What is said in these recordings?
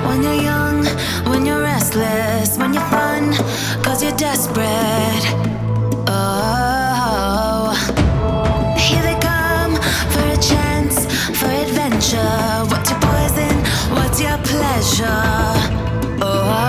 When you're young, when you're restless, when you're fun, cause you're desperate. Oh, here they come for a chance, for adventure. What's your poison? What's your pleasure? Oh.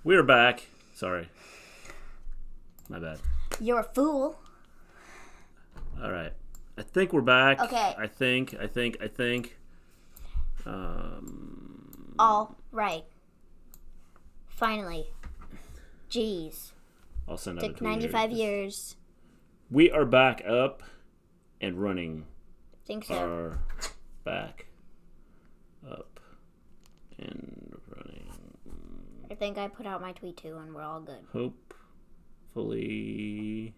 We're back. Sorry. My bad. You're a fool. All right. I think we're back. Okay. I think. All right. Finally. Jeez. I'll send out a Took tweet 95 here. years. We are back up and running. Think so. Are back up and running. I think I put out my tweet too, and we're all good. Hopefully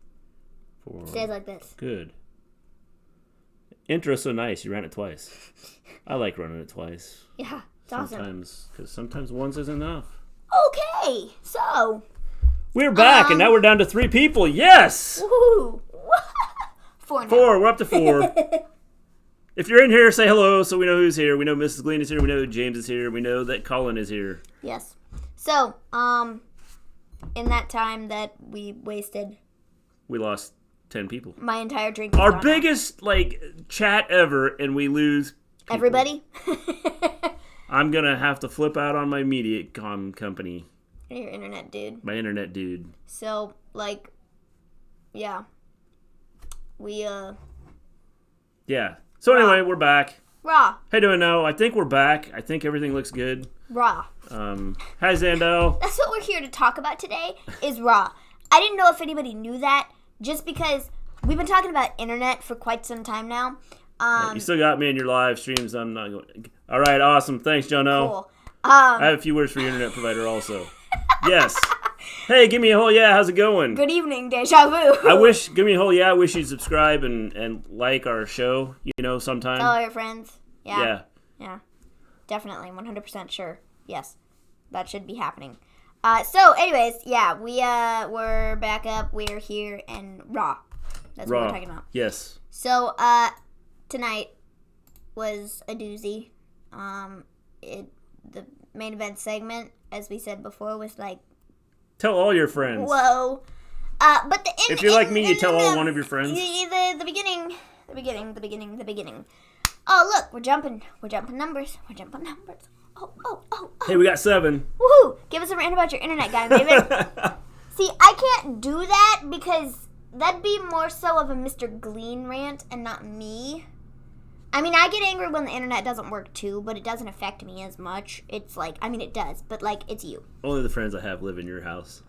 for Stays like this. Good. Intro's so nice. You ran it twice. I like running it twice. Yeah, it's awesome. Because sometimes once isn't enough. Okay, so We're back, and now we're down to 3 people. Yes! woohoo! 4 now. 4. We're up to 4. If you're in here, say hello so we know who's here. We know Mrs. Gleen is here. We know James is here. We know that Colin is here. Yes. So, in that time that we wasted, We lost 10 people. my entire drink was Our gone biggest, chat ever, and we lose people. Everybody? I'm going to have to flip out on my Mediacom company. Your internet dude. My internet dude. So, yeah. We, Yeah. So anyway, we're back. raw. How you doing now? I think we're back. I think everything looks good. Raw. Hi, Zandel. That's what we're here to talk about today, is raw. I didn't know if anybody knew that, just because we've been talking about internet for quite some time now. You still got me in your live streams. I'm not going. All right, awesome. Thanks, Jono. Cool. I have a few words for your internet provider also. Yes. Hey, give me a whole yeah. How's it going? Good evening, Deja Vu. Give me a whole yeah. I wish you'd subscribe and like our show. Sometime. Tell all your friends. Yeah. Yeah. Definitely. 100% sure. Yes. That should be happening. So, anyways, yeah, we're back up. We're here and raw. That's what we're talking about. Yes. So, tonight was a doozy. The main event segment, as we said before, was like, Tell all your friends. whoa. But If you're like me, you tell all one of your friends. The beginning. Oh, look, we're jumping numbers. Oh. Hey, we got 7. Woohoo! Give us a rant about your internet guy, Maven. See, I can't do that because that'd be more so of a Mr. Gleen rant and not me. I mean, I get angry when the internet doesn't work too, but it doesn't affect me as much. It's like, I mean, it does, but like, it's you. Only the friends I have live in your house.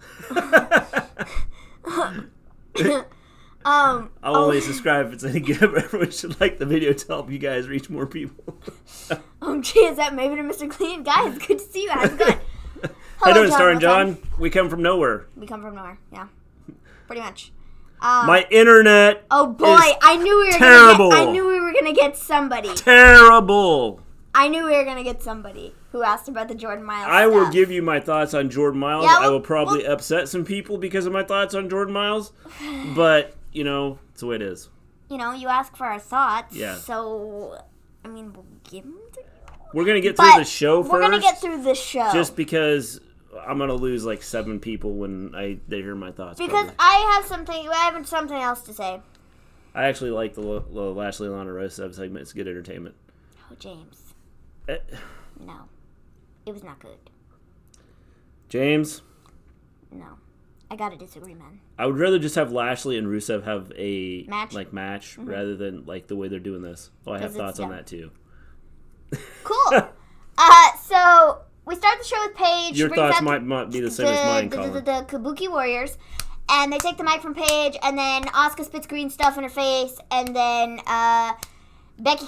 I'll only subscribe if it's any good, but everyone should like the video to help you guys reach more people. Gee, is that Maven and Mr. Gleen? Guys, good to see you. How's it going? How you doing, Star and John? We come from nowhere. We come from nowhere, yeah. Pretty much. My internet. Oh boy, I knew we were terrible. I knew we were gonna get somebody. Terrible. I knew we were gonna get somebody who asked about the Jordan Myles I stuff. will give you my thoughts on Jordan Myles. Yeah, I will probably upset some people because of my thoughts on Jordan Myles, but you know, it's the way it is. You know, you ask for our thoughts. Yeah. So, I mean, we'll give them to you. We're gonna get through the show first. We're gonna get through the show just because I'm gonna lose like 7 people when they hear my thoughts. Because probably. I have something else to say. I actually like the Lashley Lana Rusev segment. It's good entertainment. Oh, James. No, it was not good. James. No, I gotta disagree, man. I would rather just have Lashley and Rusev have a match Mm-hmm. rather than like the way they're doing this. Oh, I have thoughts on that too. Cool. So we start the show with Paige. Your thoughts might be the same as mine, Colin. The Kabuki Warriors, and they take the mic from Paige, and then Asuka spits green stuff in her face, and then Becky.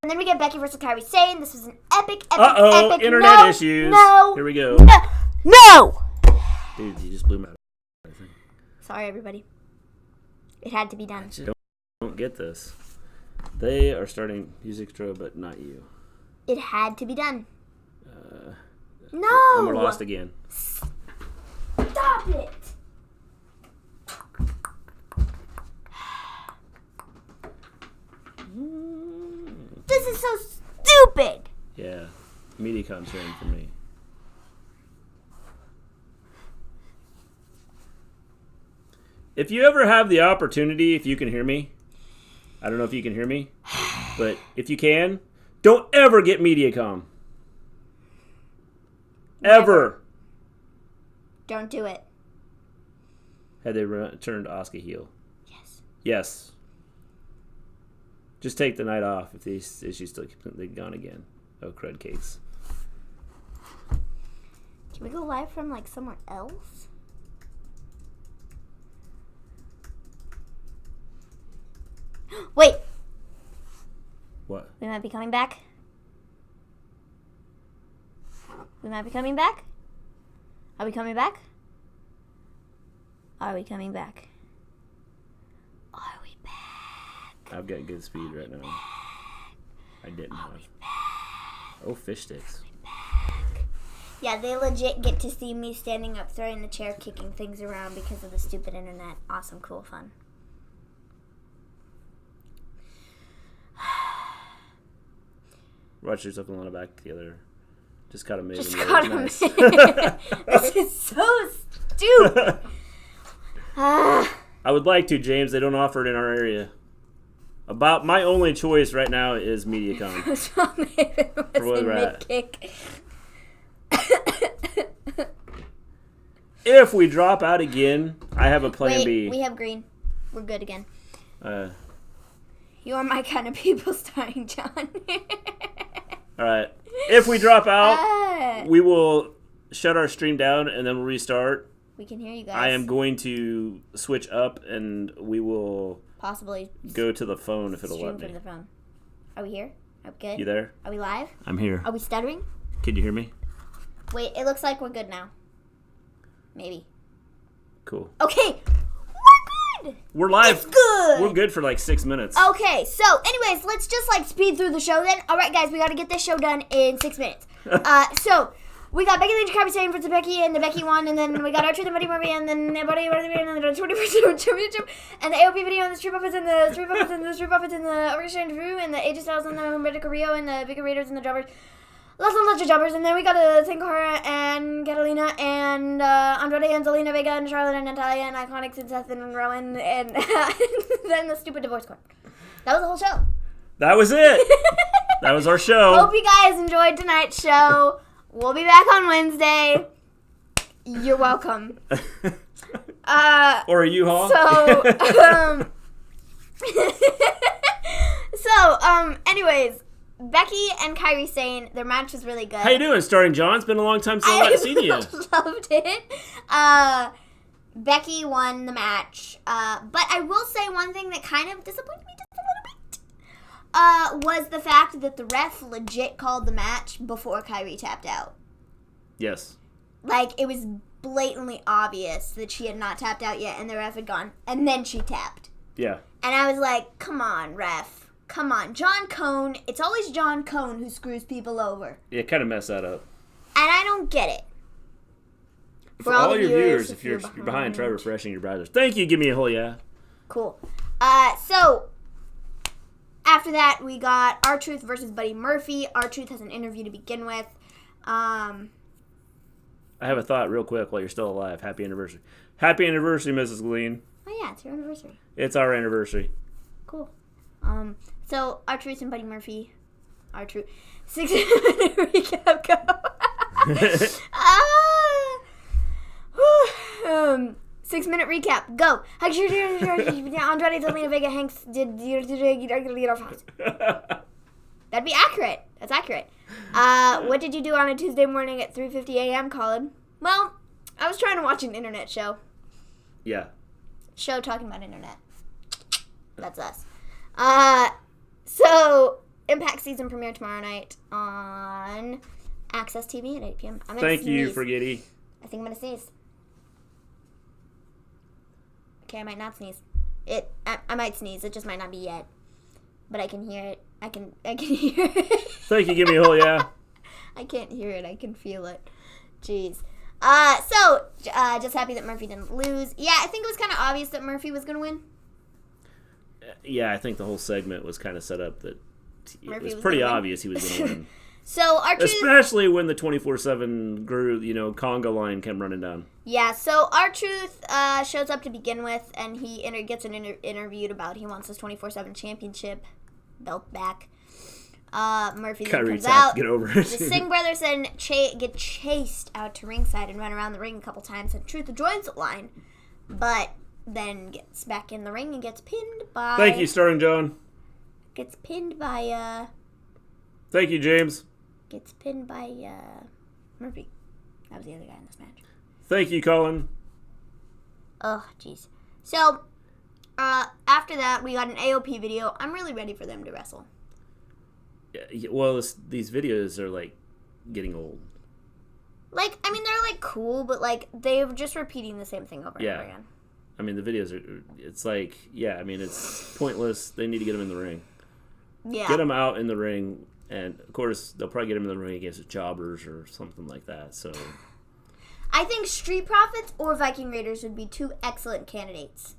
And then we get Becky versus Kairi Sane. This was an epic. Internet issues. No. Here we go. No. Dude, you just blew my. Sorry, everybody. It had to be done. I don't get this. They are starting music strobe, but not you. It had to be done. No. And we're lost again. Stop it. This is so stupid. Yeah. MediaCom's sharing for me. If you ever have the opportunity, if you can hear me, I don't know if you can hear me, but if you can, don't ever get MediaCom. Ever. Don't do it. Had they turned Asuka heel? Yes. Yes. Just take the night off if these issues still completely gone again. Oh, crud cakes. Can we go live from like somewhere else? Wait. What? We might be coming back. We might be coming back. Are we coming back? Are we coming back? Are we back? I've got good speed right now. I didn't have. Oh, fish sticks. Yeah, they legit get to see me standing up, throwing the chair, kicking things around because of the stupid internet. Awesome, cool, fun. Watch yourself and Lana back together. Just caught a Maven. Just caught him. Nice. This is so stupid. I would like to, James. They don't offer it in our area. About my only choice right now is MediaCom. For where we're at. mid-kick. If we drop out again, I have a plan B. We have green. We're good again. You are my kind of people, starring John. All right. If we drop out, we will shut our stream down and then we'll restart. We can hear you guys. I am going to switch up and we will possibly go to the phone if it'll let me. From the phone. Are we here? Are we good? You there? Are we live? I'm here. Are we stuttering? Can you hear me? Wait, it looks like we're good now. Maybe. Cool. Okay. We're good. We're live. It's good. We're good for like 6 minutes. Okay, so anyways, let's just like speed through the show then. All right, guys, we got to get this show done in 6 minutes. So we got Becky Lynch, Kairi Sane versus Becky, and the Becky won, and then we got Archer, the Buddy Murphy, and then the Buddy Murphy, and then the 20% championship, and the AOP video, and the Street Profits, and the Street Profits, and the Street Profits, and the Orchestra Drew, and the AJ Styles, and the Humberto Carrillo, and the Bigger Raiders, and the Jobbers. Lots and lots of jobbers, and then we got Sin Cara and Catalina and Andrade and Zelina Vega and Charlotte and Natalya and IIconics and Seth and Rowan and then the stupid divorce court. That was the whole show. That was it. That was our show. Hope you guys enjoyed tonight's show. We'll be back on Wednesday. You're welcome. Or a U-Haul. So, anyways, Becky and Kairi Sane, their match was really good. How you doing, starring John? It's been a long time since I've seen you. Loved it. Becky won the match. But I will say one thing that kind of disappointed me just a little bit. Was the fact that the ref legit called the match before Kairi tapped out. Yes. Like, it was blatantly obvious that she had not tapped out yet, and the ref had gone, and then she tapped. Yeah. And I was like, come on, ref. Come on. John Cone. It's always John Cone who screws people over. Yeah, kind of messed that up. And I don't get it. For all your viewers, if you're behind, try refreshing your browsers. Thank you. Give me a whole yeah. Cool. So, after that, we got R-Truth versus Buddy Murphy. R-Truth has an interview to begin with. I have a thought real quick while you're still alive. Happy anniversary. Happy anniversary, Mrs. Gleen. Oh, yeah, it's your anniversary. It's our anniversary. Cool. So, R-Truth and Buddy Murphy. R-Truth. 6-minute recap, go. 6-minute recap, go. Andrade, Zelina Vega, Hanks did. That'd be accurate. That's accurate. What did you do on a Tuesday morning at 3:50 a.m., Colin? Well, I was trying to watch an internet show. Yeah. Show talking about internet. That's us. So, Impact season premiere tomorrow night on Access TV at 8 p.m. Thank you, Forgetty. I think I'm gonna sneeze. Okay, I might not sneeze. I might sneeze. It just might not be yet. But I can hear it. I can hear it. Thank you. Give me a whole yeah. I can't hear it. I can feel it. Jeez. So, just happy that Murphy didn't lose. Yeah, I think it was kind of obvious that Murphy was going to win. Yeah, I think the whole segment was kind of set up that it was pretty obvious he was going to win. So, R-Truth... Especially when the 24/7 grew, conga line came running down. Yeah, so R-Truth shows up to begin with, and he gets interviewed about he wants his 24/7 championship belt back. Murphy then comes out. Get over it. The Singh brothers then get chased out to ringside and run around the ring a couple times, and Truth joins the line, but then gets back in the ring and gets pinned by... Thank you, starring John. Gets pinned by... Thank you, James. Gets pinned by Murphy. That was the other guy in this match. Thank you, Colin. Oh, jeez. So, after that, we got an AOP video. I'm really ready for them to wrestle. Yeah, well, these videos are, getting old. They're, cool, but, they're just repeating the same thing over and over again. I mean, the videos are, it's pointless. They need to get them in the ring. Yeah. Get them out in the ring, and, of course, they'll probably get them in the ring against jobbers or something like that, so... I think Street Profits or Viking Raiders would be two excellent candidates.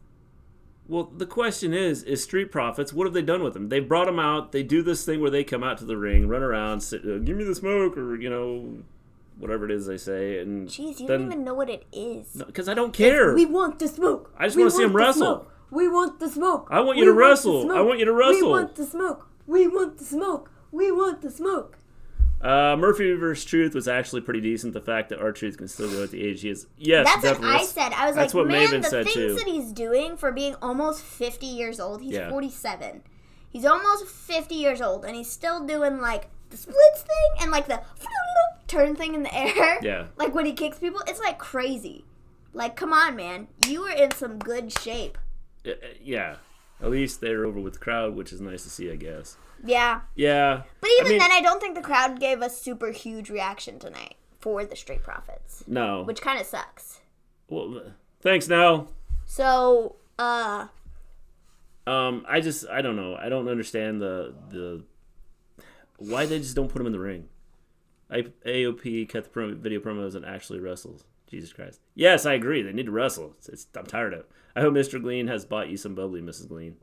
Well, the question is Street Profits, what have they done with them? They brought them out, they do this thing where they come out to the ring, run around, sit, give me the smoke, or, whatever it is they say. And jeez, you don't even know what it is. No, because I don't care. We want the smoke. I just want to see them wrestle. Smoke. We want the smoke. I want you to wrestle. I want you to wrestle. We want the smoke. We want the smoke. We want the smoke. Murphy vs. Truth was actually pretty decent. The fact that R-Truth can still go at the age he is. Yes, that's definitely. what I said. I was that's like, what man, Maven the said things too. that he's doing for being almost 50 years old. He's 47. He's almost 50 years old, and he's still doing, the splits thing and, the turn thing in the air. Yeah. When he kicks people. It's, crazy. Come on, man. You are in some good shape. Yeah. At least they're over with the crowd, which is nice to see, I guess. Yeah. Yeah. But even then, I don't think the crowd gave a super huge reaction tonight for the Street Profits. No. Which kind of sucks. Well, thanks, Nell. So, I don't know. I don't understand the why they just don't put him in the ring. AOP cut the video promos and actually wrestles. Jesus Christ. Yes, I agree. They need to wrestle. I'm tired of it. I hope Mr. Gleen has bought you some bubbly, Mrs. Gleen.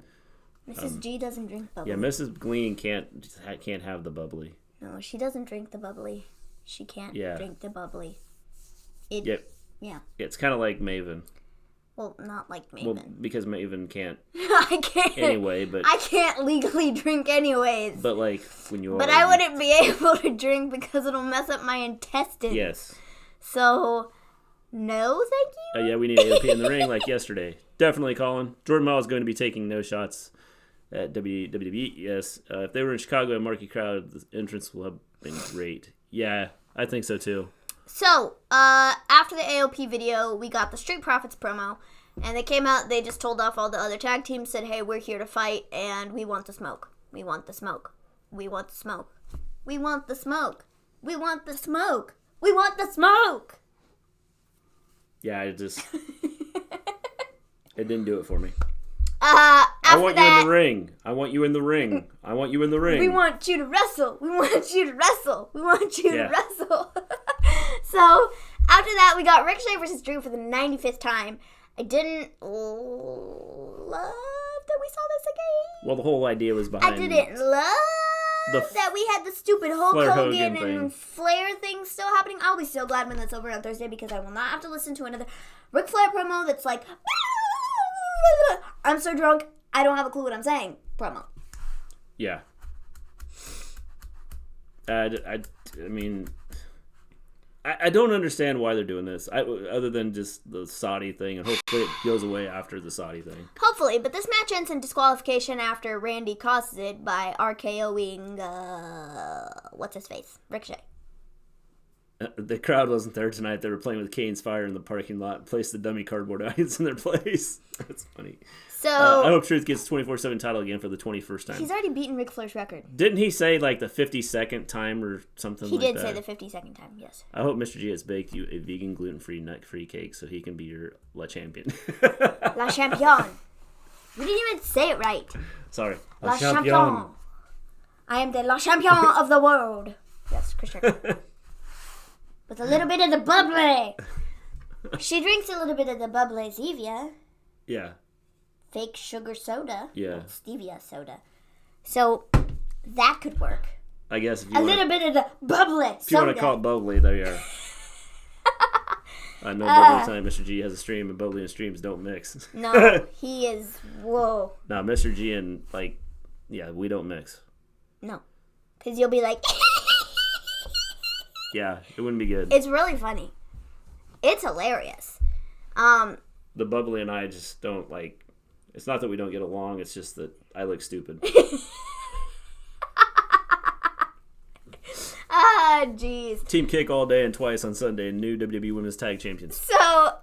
Mrs. G doesn't drink bubbly. Yeah, Mrs. Gleen can't have the bubbly. No, she doesn't drink the bubbly. She can't drink the bubbly. Yep. Yeah. It's kind of like Maven. Well, not like Maven. Well, because Maven can't. I can't. Anyway, but I can't legally drink anyways. But when you are. But I wouldn't be able to drink because it'll mess up my intestines. Yes. So, no, thank you. Yeah, we need AOP in the ring like yesterday. Definitely, Colin. Jordan Myles is going to be taking no shots at WWE. Yes, if they were in Chicago and marquee crowd, the entrance will have been great. Yeah, I think so too. So, after the AOP video, we got the Street Profits promo, and they came out, they just told off all the other tag teams, said, hey, we're here to fight, and we want the smoke. We want the smoke. We want the smoke. We want the smoke. We want the smoke. We want the smoke. Yeah, it didn't do it for me. I want you in the ring. I want you in the ring. I want you in the ring. We want you to wrestle. We want you to wrestle. We want you to wrestle. So, after that, we got Ricochet versus Drew for the 95th time. I didn't love that we saw this again. Well, the whole idea was behind... I didn't love that we had the stupid Hulk Hogan and Flair thing still happening. I'll be so glad when that's over on Thursday because I will not have to listen to another Ric Flair promo that's like... I'm so drunk, I don't have a clue what I'm saying. Promo. Yeah. I mean, I don't understand why they're doing this, other than just the Saudi thing, and hopefully it goes away after the Saudi thing. Hopefully, but this match ends in disqualification after Randy causes it by RKOing, what's-his-face? Ricochet. The crowd wasn't there tonight. They were playing with Kane's Fire in the parking lot, placed the dummy cardboard audience in their place. That's funny. So I hope Truth gets 24/7 title again for the 21st time. He's already beaten Ric Flair's record. Didn't he say like the 52nd time or something like that? He did say the 52nd time, yes. I hope Mr. G has baked you a vegan, gluten-free, nut-free cake so he can be your La Champion. La Champion. We didn't even say it right. Sorry. La Champion. I am the La Champion of the world. Yes, Chris Jericho. With a little bit of the bubbly. She drinks a little bit of the bubbly Zevia. Yeah. Fake sugar soda. Yeah. Stevia soda. So, that could work. I guess if you little bit of the bubbly soda. If you want to call it bubbly, there you are. I know bubbly time Mr. G has a stream, and bubbly and streams don't mix. No, he is, whoa. No, Mr. G and, we don't mix. No. Because you'll be like... Yeah, it wouldn't be good. It's really funny. It's hilarious. The bubbly and I just don't it's not that we don't get along, it's just that I look stupid. Jeez. Team Kick all day and twice on Sunday, new WWE Women's Tag Champions. So,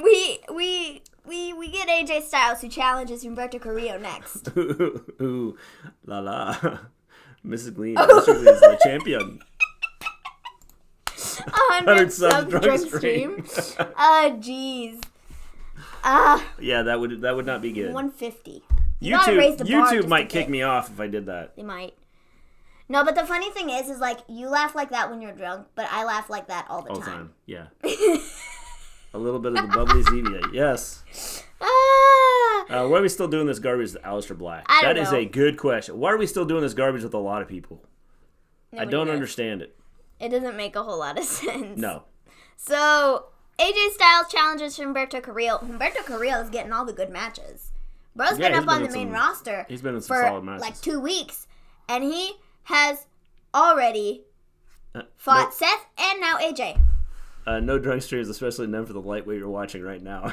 we get AJ Styles who challenges Humberto Carrillo next. Ooh, la la. Mrs. Gleen. Mr. Gleen is the champion. 100 sub drunk stream. Jeez. Yeah, that would not be good. 150. YouTube might kick me off if I did that. They might. No, but the funny thing is you laugh like that when you're drunk, but I laugh like that all the time. Yeah. A little bit of the bubbly Zevia, yes. Why are we still doing this garbage with Aleister Black? That is a good question. Why are we still doing this garbage with a lot of people? I don't understand it. It doesn't make a whole lot of sense. No. So, AJ Styles challenges Humberto Carrillo. Humberto Carrillo is getting all the good matches. Bro's been up on the main roster. He's been in some solid matches. 2 weeks. And he has already fought Seth and now AJ. No drunk streams, especially none for the lightweight you're watching right now.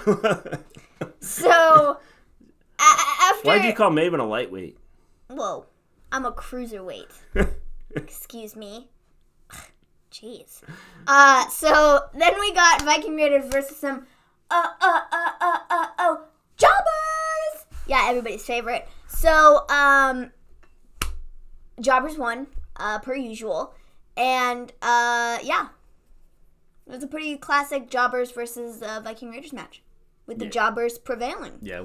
So, after... Why'd you call Maven a lightweight? Whoa. I'm a cruiserweight. Excuse me. Jeez. So then we got Viking Raiders versus some jobbers. Yeah, everybody's favorite. So jobbers won, per usual, and yeah, it was a pretty classic jobbers versus Viking Raiders match. With the jobbers prevailing. Yeah,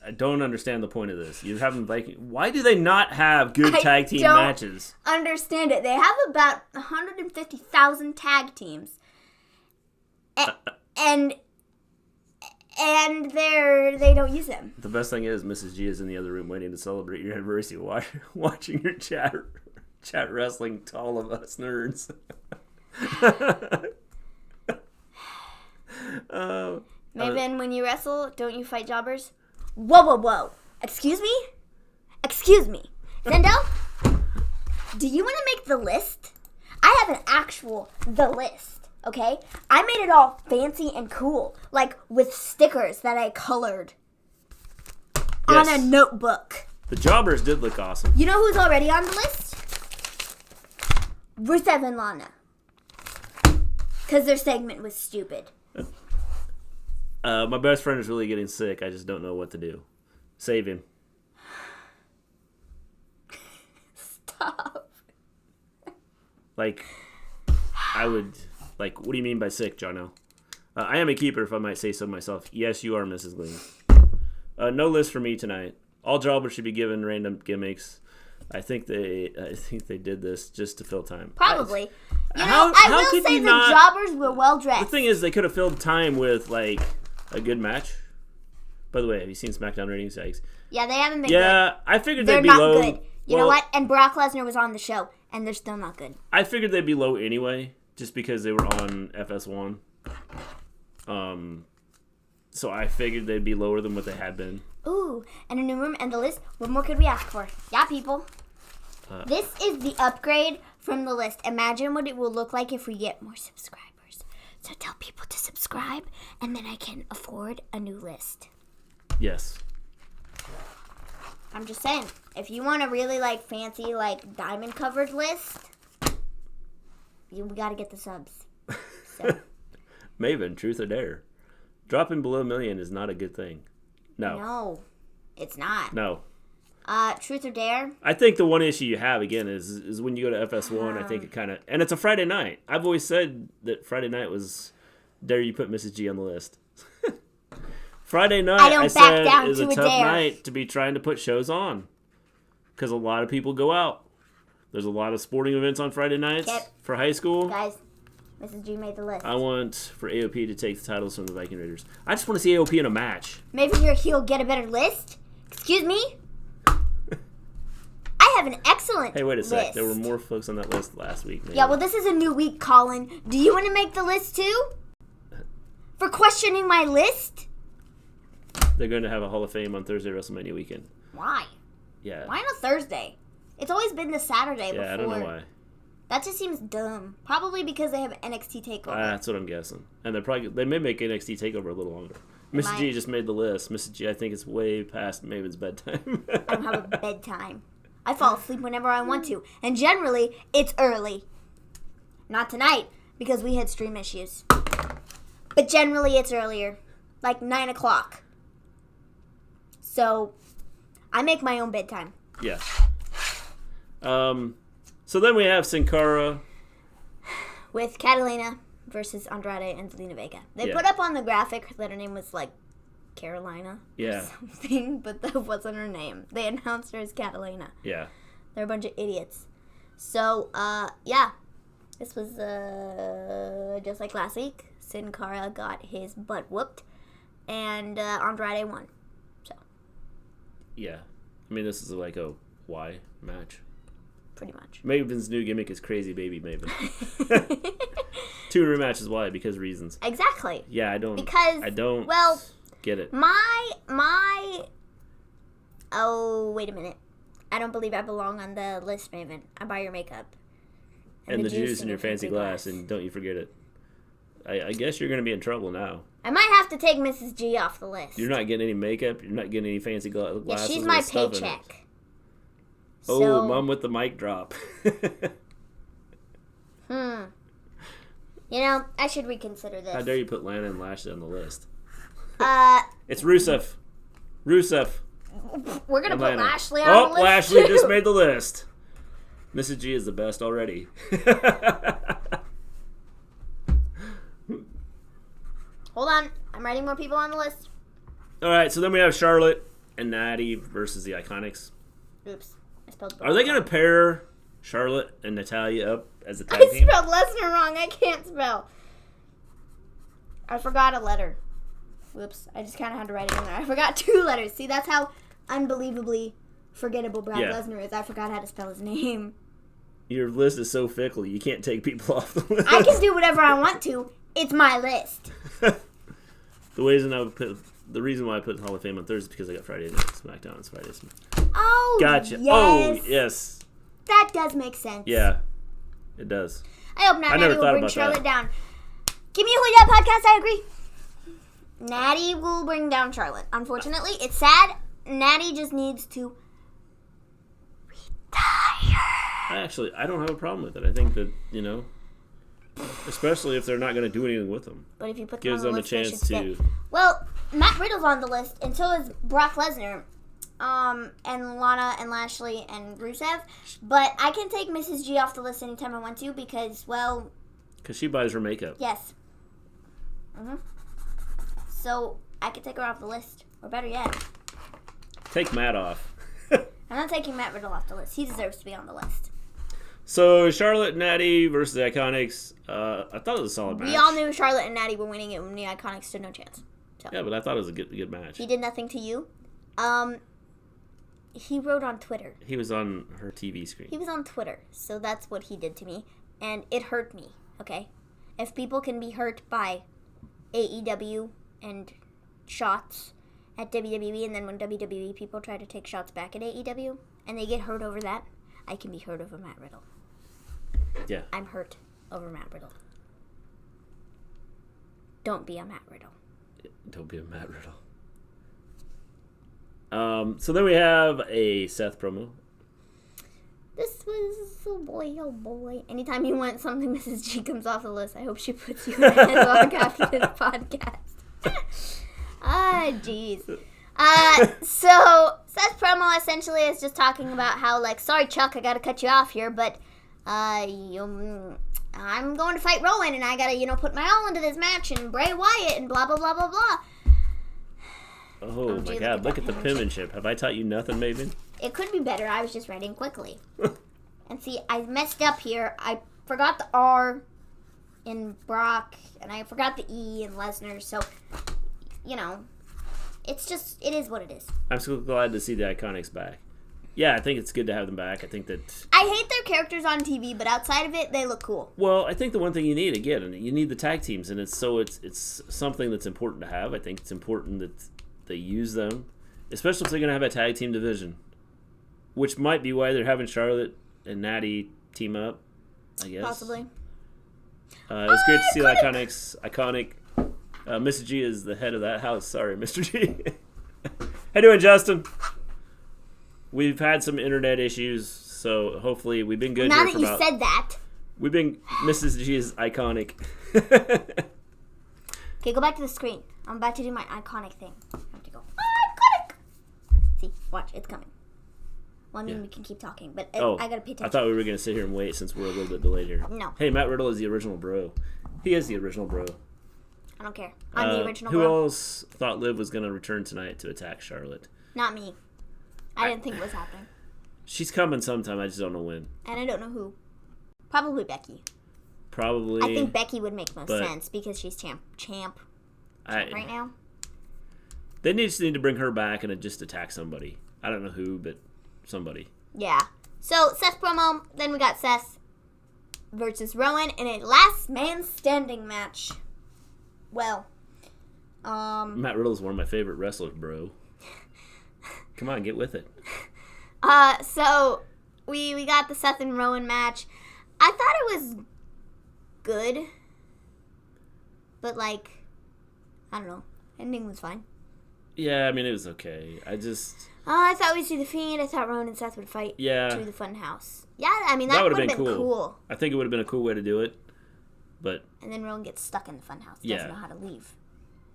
I don't understand the point of this. You have Viking. Why do they not have good tag team matches? I don't understand it. They have about 150,000 tag teams, and they don't use them. The best thing is Mrs. G is in the other room waiting to celebrate your anniversary, watching your chat wrestling to all of us nerds. Maven, when you wrestle, don't you fight jobbers? Whoa. Excuse me? Zendel, do you want to make the list? I have an actual the list, okay? I made it all fancy and cool, with stickers that I colored on a notebook. The jobbers did look awesome. You know who's already on the list? Rusev and Lana. Because their segment was stupid. My best friend is really getting sick. I just don't know what to do. Save him. Stop. Like, I would... Like, what do you mean by sick, Jono? I am a keeper, if I might say so myself. Yes, you are, Mrs. Gleen. No list for me tonight. All jobbers should be given random gimmicks. I think they did this just to fill time. Probably. I will say the jobbers were well dressed. The thing is, they could have filled time with like a good match. By the way, have you seen SmackDown ratings? Yikes. Yeah, they haven't been good. Yeah, I figured They're they'd be not low. good. You know what? And Brock Lesnar was on the show, and they're still not good. I figured they'd be low anyway, just because they were on FS1. So I figured they'd be lower than what they had been. Ooh, and a new room and the list. What more could we ask for? Yeah, people. This is the upgrade from the list. Imagine what it will look like if we get more subscribers. So tell people to subscribe, and then I can afford a new list. Yes. I'm just saying, if you want a really like fancy like diamond covered list, we gotta get the subs. So. Maven, truth or dare? Dropping below 1 million is not a good thing. No, it's not. No. Truth or dare? I think the one issue you have, again, is when you go to FS1, I think it kind of... And it's a Friday night. I've always said that Friday night was... Dare you put Mrs. G on the list. Friday night, I said, is a tough night to be trying to put shows on. Because a lot of people go out. There's a lot of sporting events on Friday nights for high school. Guys, Mrs. G made the list. I want for AOP to take the titles from the Viking Raiders. I just want to see AOP in a match. Maybe he'll get a better list? Excuse me? I have an excellent Hey, wait a sec. list. There were more folks on that list last week. Maybe. Yeah, well, this is a new week, Colin. Do you want to make the list too? For questioning my list? They're going to have a Hall of Fame on Thursday, WrestleMania weekend. Why? Yeah. Why on a Thursday? It's always been the Saturday before. Yeah, I don't know why. That just seems dumb. Probably because they have NXT TakeOver. That's what I'm guessing. And they may make NXT TakeOver a little longer. Mrs. G just made the list. Mrs. G, I think it's way past Maven's bedtime. I don't have a bedtime. I fall asleep whenever I want to. And generally, it's early. Not tonight, because we had stream issues. But generally, it's earlier. Like 9 o'clock. So, I make my own bedtime. Yeah. So then we have Sin Cara with Catalina versus Andrade and Zelina Vega. They put up on the graphic that her name was like Carolina or something, but that wasn't her name. They announced her as Catalina. Yeah. They're a bunch of idiots. So, yeah. This was just like last week. Sin Cara got his butt whooped, and Andrade won. So. Yeah. I mean, this is like a why match. Pretty much. Maven's new gimmick is Crazy Baby Maven. 2 rematches, why? Because reasons. Exactly. Yeah, I don't get it. Oh, wait a minute. I don't believe I belong on the list, Maven. I buy your makeup. And the juice in your fancy glass, and don't you forget it. I guess you're going to be in trouble now. I might have to take Mrs. G off the list. You're not getting any makeup. You're not getting any fancy glasses. Yeah, she's my paycheck. Oh, Mom with the mic drop. You know, I should reconsider this. How dare you put Lana and Lashley on the list? It's Rusev. We're going to put Lashley on the list. Oh, Lashley just made the list. Mrs. G is the best already. Hold on. I'm writing more people on the list. All right, so then we have Charlotte and Natty versus the IIconics. Oops. Are they going to pair Charlotte and Natalya up as a tag team? I spelled Lesnar wrong. I can't spell. I forgot a letter. Whoops. I just kind of had to write it in there. I forgot 2 letters. See, that's how unbelievably forgettable Brock Lesnar is. I forgot how to spell his name. Your list is so fickle. You can't take people off the list. I can do whatever I want to. It's my list. The reason why I put Hall of Fame on Thursday is because I got Friday Night SmackDown. It's Friday. Oh, gotcha. Yes. Oh, yes. That does make sense. Yeah, it does. I hope Natty will bring Charlotte down. Give me a Holy Dad podcast. I agree. Natty will bring down Charlotte. Unfortunately, it's sad. Natty just needs to I don't have a problem with it. I think that, especially if they're not going to do anything with them. But if you put Gives them on them the a list, chance they should to. stay. Well, Matt Riddle's on the list, and so is Brock Lesnar, and Lana and Lashley and Rusev. But I can take Mrs. G off the list anytime I want to because, well... Because she buys her makeup. Yes. So, I could take her off the list. Or better yet... Take Matt off. I'm not taking Matt Riddle off the list. He deserves to be on the list. So, Charlotte and Natty versus the IIconics. I thought it was a solid match. We all knew Charlotte and Natty were winning it when the IIconics stood no chance. So. Yeah, but I thought it was a good match. He did nothing to you. He wrote on Twitter. He was on her TV screen. He was on Twitter, so that's what he did to me. And it hurt me, okay? If people can be hurt by AEW and shots at WWE, and then when WWE people try to take shots back at AEW, and they get hurt over that, I can be hurt over Matt Riddle. Yeah. I'm hurt over Matt Riddle. Don't be a Matt Riddle. Don't be a Matt Riddle. So then we have a Seth promo. This was, oh boy. Anytime you want something, Mrs. G comes off the list. I hope she puts you in a headlock after this podcast. Jeez. So, Seth's promo essentially is just talking about how, like, sorry, Chuck, I gotta cut you off here, but, I'm going to fight Rowan, and I gotta, put my all into this match, and Bray Wyatt, and blah, blah, blah, blah, blah. Oh, my God. Look at the penmanship. Have I taught you nothing, Maven? It could be better. I was just writing quickly. And see, I messed up here. I forgot the R in Brock, and I forgot the E in Lesnar, so, it's just, it is what it is. I'm so glad to see the IIconics back. Yeah, I think it's good to have them back. I think that... I hate their characters on TV, but outside of it, they look cool. Well, I think the one thing you need, again, you need the tag teams, and it's something that's important to have. I think it's important that they use them, especially if they're going to have a tag team division, which might be why they're having Charlotte and Natty team up, I guess. Possibly. It was great to see the iconic. Mr. G is the head of that house. Sorry, Mr. G. How you doing, Justin? We've had some internet issues, so hopefully we've been good. Now here that you said that. We've been... Mrs. G is iconic. Okay, go back to the screen. I'm about to do my iconic thing. I have to go, iconic! See, watch, it's coming. Well, I mean, we can keep talking, but I gotta pay attention. I thought we were going to sit here and wait since we're a little bit delayed here. No. Hey, Matt Riddle is the original bro. He is the original bro. I don't care. I'm the original who bro. Who else thought Liv was going to return tonight to attack Charlotte? Not me. I didn't think it was happening. She's coming sometime. I just don't know when. And I don't know who. Probably Becky. Probably. I think Becky would make most sense because she's champ right now. They just need to bring her back and just attack somebody. I don't know who, but somebody. Yeah. So, Seth promo. Then we got Seth versus Rowan in a last man standing match. Well, Matt Riddle is one of my favorite wrestlers, bro. Come on, get with it. So we got the Seth and Rowan match. I thought it was good, but I don't know. Ending was fine. Yeah, I mean it was okay. I thought we'd see the Fiend. I thought Rowan and Seth would fight to the Fun House. Yeah, I mean that would have been cool. I think it would have been a cool way to do it, but and then Rowan gets stuck in the Fun House. He doesn't know how to leave.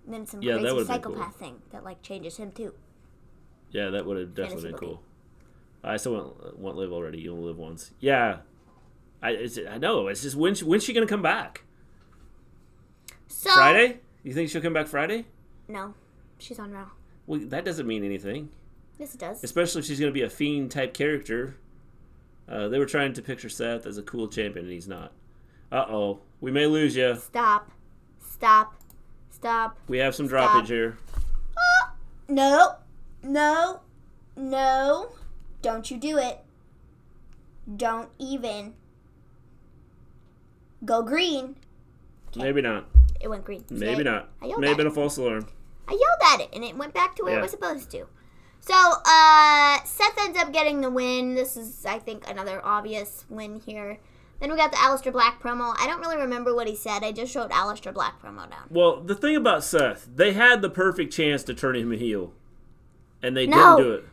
And then some that crazy psychopath thing that changes him too. Yeah, that would have definitely been cool. I still want Liv already. You only live once. Yeah, I know. It's just when's she gonna come back? So Friday? You think she'll come back Friday? No, she's on Raw. Well, that doesn't mean anything. Yes, it does. Especially if she's gonna be a Fiend type character. They were trying to picture Seth as a cool champion, and he's not. Uh-oh, we may lose you. Stop. We have some droppage here. No. Don't you do it. Don't even. Go green. Okay. Maybe not. It went green. Maybe not. I yelled May at have been it. a false alarm. I yelled at it, and it went back to where it was supposed to. So, Seth ends up getting the win. This is, I think, another obvious win here. Then we got the Aleister Black promo. I don't really remember what he said. I just wrote Aleister Black promo down. Well, the thing about Seth, they had the perfect chance to turn him heel. And they didn't do it.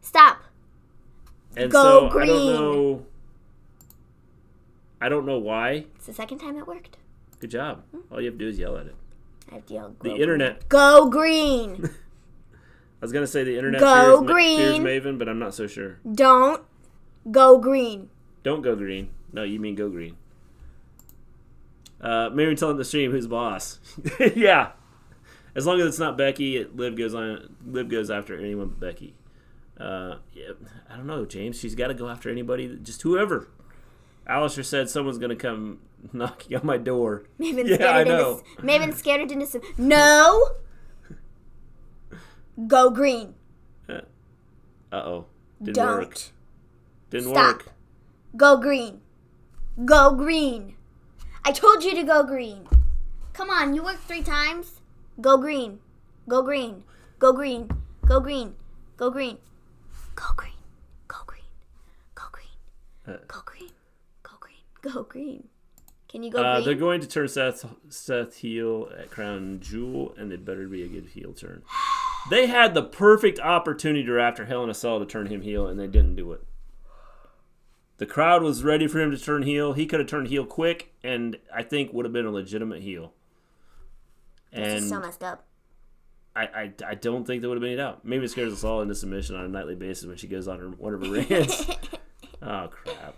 Stop. And Go so, green. I don't know. I don't know why. It's the second time it worked. Good job. All you have to do is yell at it. I have to yell, The internet. Go green. I was going to say the internet Go fears green. Maven, but I'm not so sure. Don't go green. Don't go green. No, you mean go green. Maven telling the stream who's boss. Yeah. As long as it's not Becky, Liv goes after anyone but Becky. Yeah, I don't know, James. She's got to go after anybody, just whoever. Alistair said someone's going to come knocking on my door. Maven's scared into some. No. Go green. Uh-oh. Didn't Don't. work. Didn't Stop. work. Go green. Go green. I told you to go green. Come on, you worked 3 times. Go green. Go green. Go green. Go green. Go green. Go green. Go green. Go green. Go green. Go green. Go green. Can you go green? They're going to turn Seth heel at Crown Jewel, and it better be a good heel turn. They had the perfect opportunity after Hell in a Cell to turn him heel, and they didn't do it. The crowd was ready for him to turn heel. He could have turned heel quick, and I think would have been a legitimate heel. This is so messed up. I don't think there would have been any doubt. Maybe it scares us all into submission on a nightly basis when she goes on one of her rants. Oh, crap.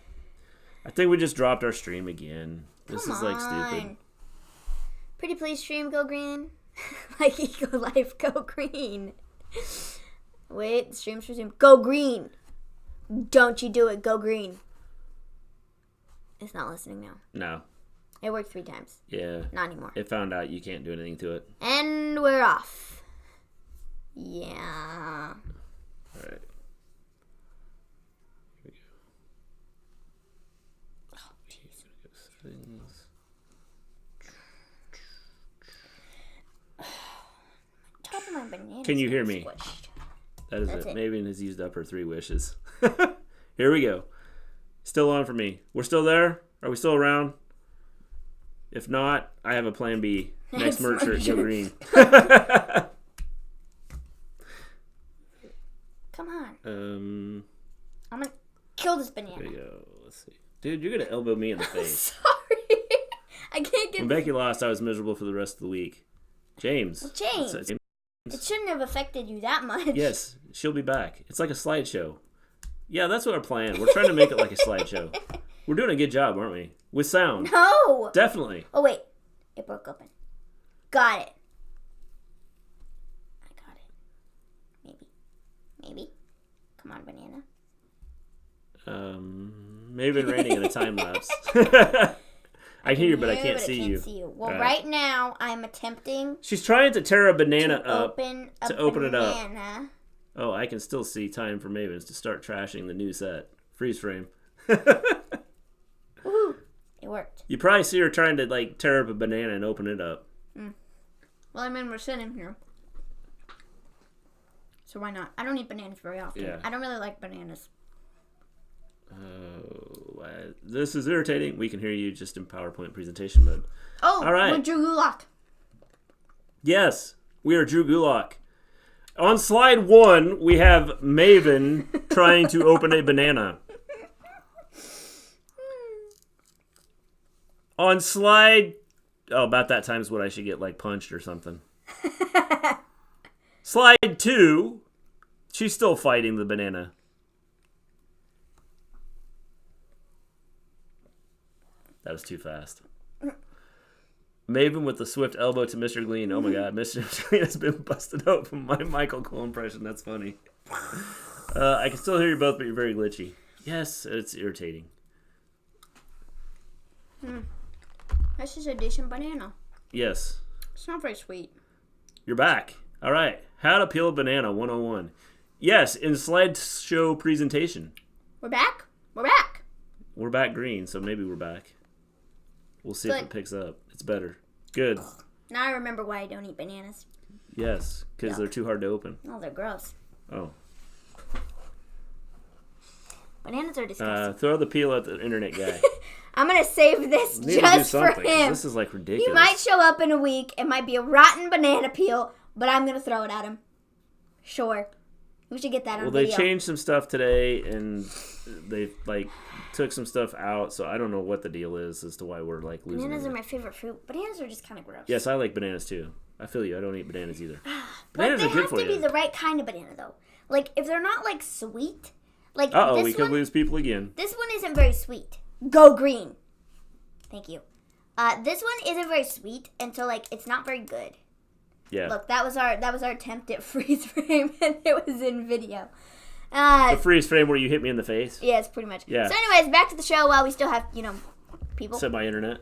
I think we just dropped our stream again. This is like stupid. Pretty please stream, go green. Like Eco Life, go green. Wait, the stream's resumed. Go green. Don't you do it, go green. It's not listening now. No. It worked 3 times. Yeah. Not anymore. It found out you can't do anything to it. And we're off. Yeah. All right. Here we go. Oh, geez. Things. Top of my banana. Can you hear me? Squished. That is That's it. it. Maven has used up her 3 wishes. Here we go. Still on for me. We're still there? Are we still around? If not, I have a plan B. Next merch shirt, go green. Come on. I'm gonna kill this banana. There you go. Let's see. Dude, you're gonna elbow me in the face. Sorry. I can't get When Becky lost, I was miserable for the rest of the week. James. Well, James. It shouldn't have affected you that much. Yes, she'll be back. It's like a slideshow. Yeah, that's what our plan. We're trying to make it like a slideshow. We're doing a good job, aren't we? With sound. No. Definitely. Oh, wait. It broke open. Got it. I got it. Maybe. Come on, banana. Maven raining in a time lapse. I hear you, but I can't see you. Well, right now, I'm attempting She's trying to tear a banana to up open to open it up. banana. Oh, I can still see time for Mavens to start trashing the new set. Freeze frame. Woohoo! It worked. You probably see her trying to like tear up a banana and open it up. Well, I mean, we're sitting here. So why not? I don't eat bananas very often. Yeah. I don't really like bananas. This is irritating. We can hear you just in PowerPoint presentation mode. Oh, all right. We're Drew Gulak. Yes, we are Drew Gulak. On slide 1, we have Maven trying to open a banana. On slide... Oh, about that time's what I should get, like, punched or something. Slide 2, she's still fighting the banana. That was too fast. Maven with the swift elbow to Mr. Gleen. Oh my god, Mr. Gleen has been busted open. My Michael Cole impression. That's funny. I can still hear you both, but you're very glitchy. Yes, it's irritating. This is a decent banana. Yes. It's not very sweet. You're back. All right. How to peel a banana 101. Yes, in slideshow presentation. We're back? We're back. We're back green, so maybe we're back. We'll see if it picks up. It's better. Good. Now I remember why I don't eat bananas. Yes, because they're too hard to open. Oh, they're gross. Oh. Bananas are disgusting. Throw the peel at the internet guy. I'm going to save this Need just to do for something, 'cause him. This is like ridiculous. He might show up in a week. It might be a rotten banana peel, but I'm going to throw it at him. Sure. We should get that on Well, video. they changed some stuff today, and they took some stuff out. So I don't know what the deal is as to why we're losing. Bananas are my favorite fruit. Bananas are just kind of gross. Yes, I like bananas too. I feel you. I don't eat bananas either. But Bananas they are good have for to you. be the right kind of banana, though. If they're not sweet, Uh-oh, this we could one, lose people again. This one isn't very sweet. Go green. Thank you. This one isn't very sweet, and so it's not very good. Yeah. Look, that was our attempt at freeze frame, and it was in video. The freeze frame where you hit me in the face. Yeah, it's pretty much. Yeah. So, anyways, back to the show while we still have people. Said my internet.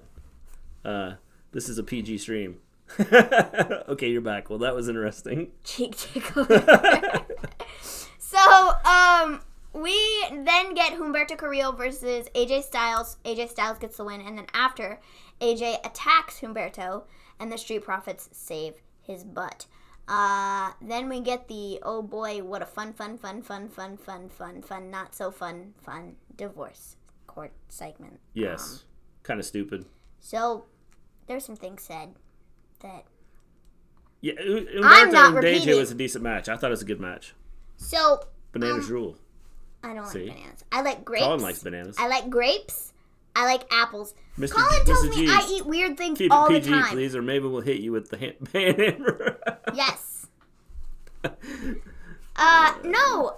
This is a PG stream. Okay, you're back. Well, that was interesting. Cheek tickle. So, we then get Humberto Carrillo versus AJ Styles. AJ Styles gets the win, and then after, AJ attacks Humberto, and the Street Profits save his butt. Then we get the, oh boy, what a fun, not so fun divorce court segment. Yes. Kind of stupid. So, there's some things said that... Yeah, I'm not Humberto and repeating. AJ was a decent match. I thought it was a good match. So... Bananas rule. I don't See? like bananas. I like grapes. Colin likes bananas. I like grapes. I like apples. Mr. Colin tells Mr. me G, I eat weird things Keep all it the PG, time. please, or Maven will hit you with the hammer. Yes. No,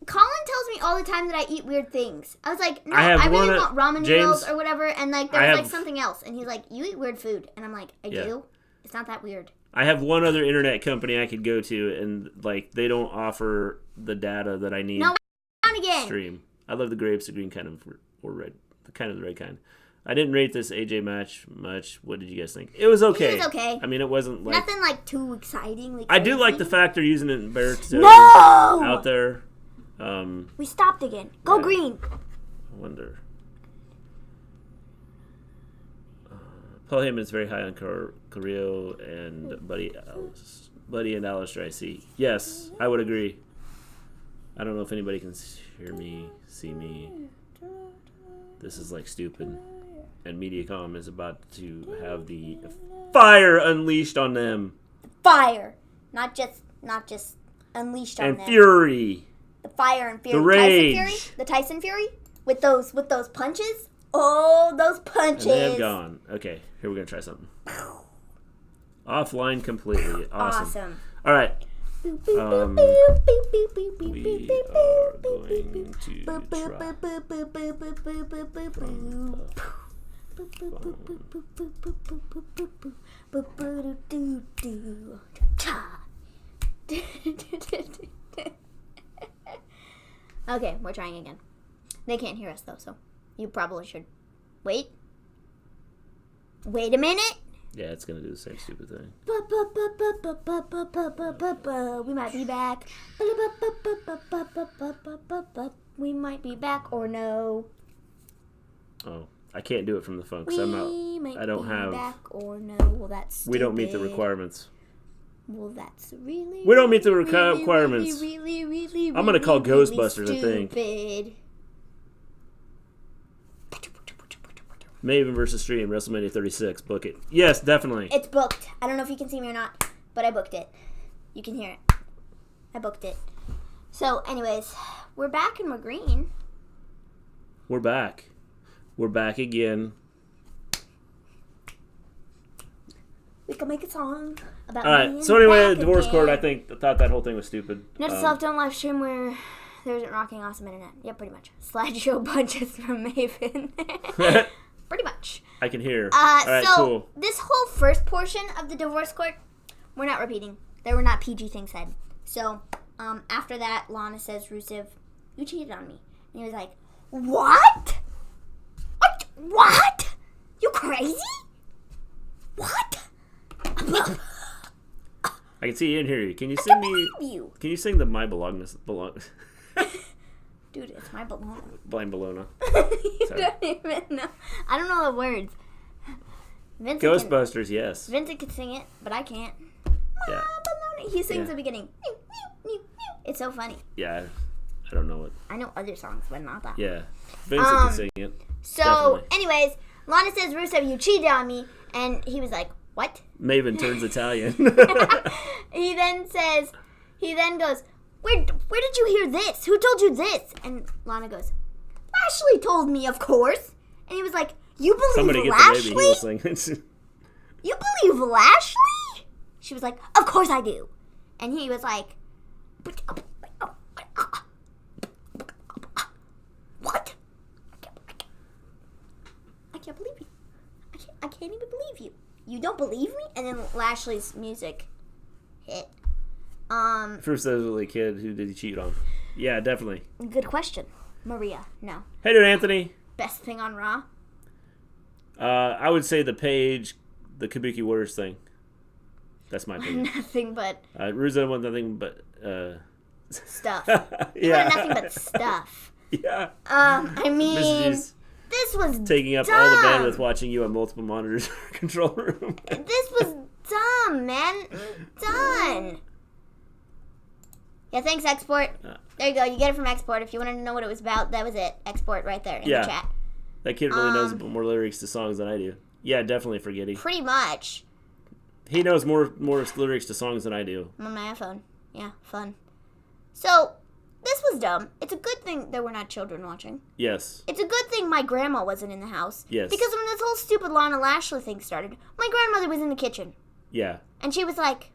Colin tells me all the time that I eat weird things. I was like, no, I really want ramen noodles or whatever, and there was something else, and he's like, you eat weird food, and I'm like, I do. It's not that weird. I have one other internet company I could go to, and they don't offer the data that I need. No, down again. Stream. I love the grapes, the green kind of or red, the right kind. I didn't rate this AJ match much. What did you guys think? It was okay. It was okay. I mean, it wasn't nothing too exciting. I do like the fact they're using it in Humberto out there. We stopped again. Go green. I wonder. Paul Heyman is very high on Carrillo and Buddy and Alistair. I see. Yes, I would agree. I don't know if anybody can hear me, see me. This is stupid. And Mediacom is about to have the fire unleashed on them. Fire, not just unleashed on them. And fury. The fire and fury. The rage. Tyson Fury? The Tyson Fury? With those punches? Oh, those punches. And they have gone. Okay, here we're going to try something. Offline completely. Awesome. All right. We are going to Okay, we're trying again. They can't hear us though, so you probably should wait. Wait a minute. Yeah, it's gonna do the same stupid thing. We might be back. We might be back or no. Oh, I can't do it from the phone because I don't have. Back or no. Well, that's we don't meet the stupid. requirements. Well, that's really. We don't meet the requirements. Really, I'm gonna call Ghostbusters, I think. Stupid. Maven versus Stream, WrestleMania 36. Book it. Yes, definitely. It's booked. I don't know if you can see me or not, but I booked it. You can hear it. I booked it. So, anyways, we're back and we're green. We're back. We're back again. We can make a song about. All right. So anyway, divorce court. I thought that whole thing was stupid. Note to self: don't live stream where there isn't rocking awesome internet. Yeah, pretty much. Slideshow punches from Maven. Pretty much. I can hear. All right, so cool. This whole first portion of the divorce court, we're not repeating. There were not PG things said. So after that, Lana says, Rusev, you cheated on me. And he was like, what? What? You crazy? What? I can see you and hear you. Can you sing me? You. Can you sing the My Belongness? Dude, it's my Bologna. Blind Bologna. You Sorry. don't even know. I don't know the words. Vincent Ghostbusters, yes. Vincent can sing it, but I can't. Yeah. Bologna. He sings the beginning. It's so funny. Yeah. I don't know it. I know other songs, but not that. Yeah. Vincent can sing it. So, Definitely. anyways, Lana says, Rusev, you cheated on me. And he was like, what? Maven turns Italian. He then goes, where did you hear this? Who told you this? And Lana goes, Lashley told me, of course. And he was like, you believe Somebody Lashley? get the baby heel singing. You believe Lashley? She was like, of course I do. And he was like, what? I can't believe you. I can't even believe you. You don't believe me? And then Lashley's music hit. First elderly kid, who did he cheat on? Yeah, definitely. Good question. Maria, no. Hey there, Anthony. Best thing on Raw? I would say the Paige, the Kabuki Warriors thing. That's my opinion. Nothing but Rusev was nothing but stuff. yeah, Nothing but stuff. Yeah. I mean, Mrs. this was taking up dumb. all the bandwidth watching you on multiple monitors in our control room. This was dumb, man. Done. Yeah, thanks, Export. There you go. You get it from Export. If you wanted to know what it was about, that was it. Export right there in the chat. That kid really knows more lyrics to songs than I do. Yeah, definitely forgetting. Pretty much. He knows more lyrics to songs than I do. I'm on my iPhone. Yeah, fun. So, this was dumb. It's a good thing there were not children watching. Yes. It's a good thing my grandma wasn't in the house. Yes. Because when this whole stupid Lana Lashley thing started, my grandmother was in the kitchen. Yeah. And she was like,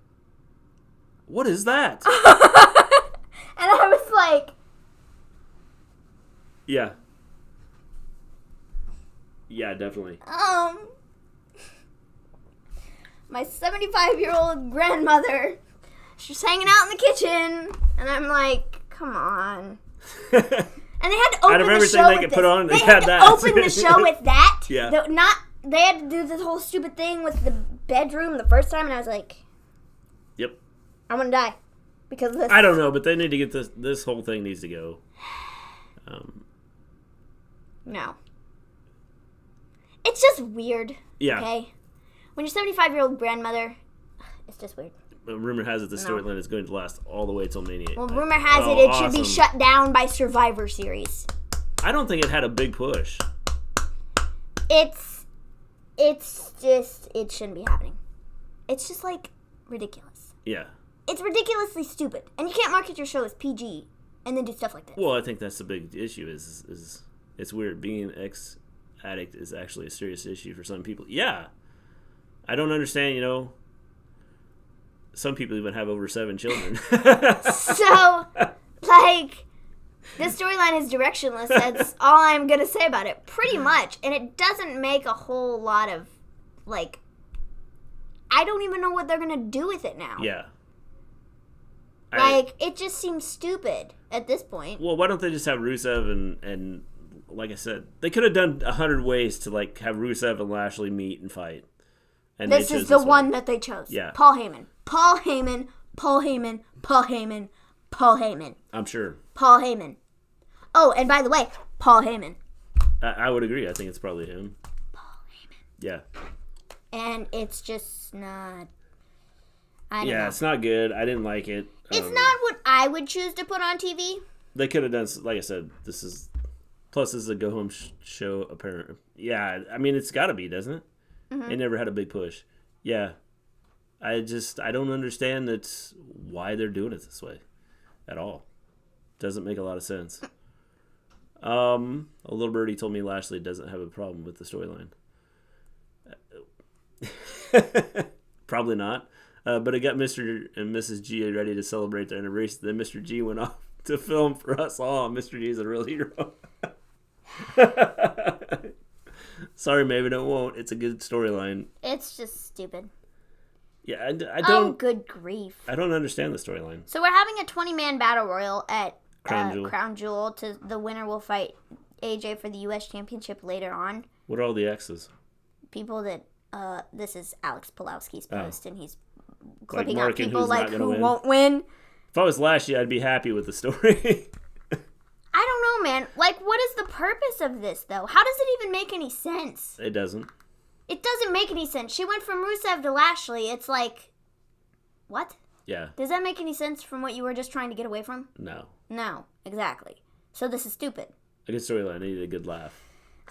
what is that? and I was like, yeah. Yeah, definitely. My 75-year-old grandmother, she's hanging out in the kitchen, and I'm like, come on. And they had to open Out of the everything show they with could this. put on, They they had had to that. open the show with that. Yeah. They had to do this whole stupid thing with the bedroom the first time, and I was like, Yep. I'm gonna die because of this. I don't know, but they need to get this. This whole thing needs to go. No. It's just weird. Yeah. Okay? When your 75-year-old grandmother, it's just weird. Rumor has it the storyline is going to last all the way till Mania. Well, rumor has it should be shut down by Survivor Series. I don't think it had a big push. It's just, it shouldn't be happening. It's just, like, ridiculous. Yeah. It's ridiculously stupid. And you can't market your show as PG and then do stuff like this. Well, I think that's the big issue is it's weird. Being an ex-addict is actually a serious issue for some people. Yeah. I don't understand, some people even have over 7 children. So, like, the storyline is directionless. That's all I'm going to say about it. Pretty much. And it doesn't make a whole lot of, like, I don't even know what they're going to do with it now. Yeah. Like, it just seems stupid at this point. Well, why don't they just have Rusev and like I said, they could have done 100 ways to, like, have Rusev and Lashley meet and fight. And This is the one that they chose. Yeah. Paul Heyman. Paul Heyman. Paul Heyman. Paul Heyman. Paul Heyman. I'm sure. Paul Heyman. Oh, and by the way, Paul Heyman. I would agree. I think it's probably him. Paul Heyman. Yeah. And it's just not... I don't know. It's not good. I didn't like it. It's not what I would choose to put on TV. They could have done, like I said, plus this is a go-home show, apparently. Yeah, I mean, it's got to be, doesn't it? Mm-hmm. It never had a big push. Yeah. I don't understand why they're doing it this way at all. Doesn't make a lot of sense. A little birdie told me Lashley doesn't have a problem with the storyline. Probably not. But it got Mr. and Mrs. G ready to celebrate their anniversary. Then Mr. G went off to film for us all. Mr. G is a real hero. Sorry, Maven, it won't. It's a good storyline. It's just stupid. Yeah, I don't... Oh, good grief. I don't understand the storyline. So we're having a 20-man battle royal at Crown Jewel. The winner will fight AJ for the U.S. Championship later on. What are all the X's? People that... this is Alex Pulowski's post, and he's Like clipping out people who's like not who win. won't win. If I was Lashley, I'd be happy with the story. I don't know, man. Like, what is the purpose of this, though? How does it even make any sense? It doesn't. It doesn't make any sense. She went from Rusev to Lashley. It's like, what? Yeah. Does that make any sense from what you were just trying to get away from? No. No, exactly. So this is stupid. A good storyline. I needed a good laugh.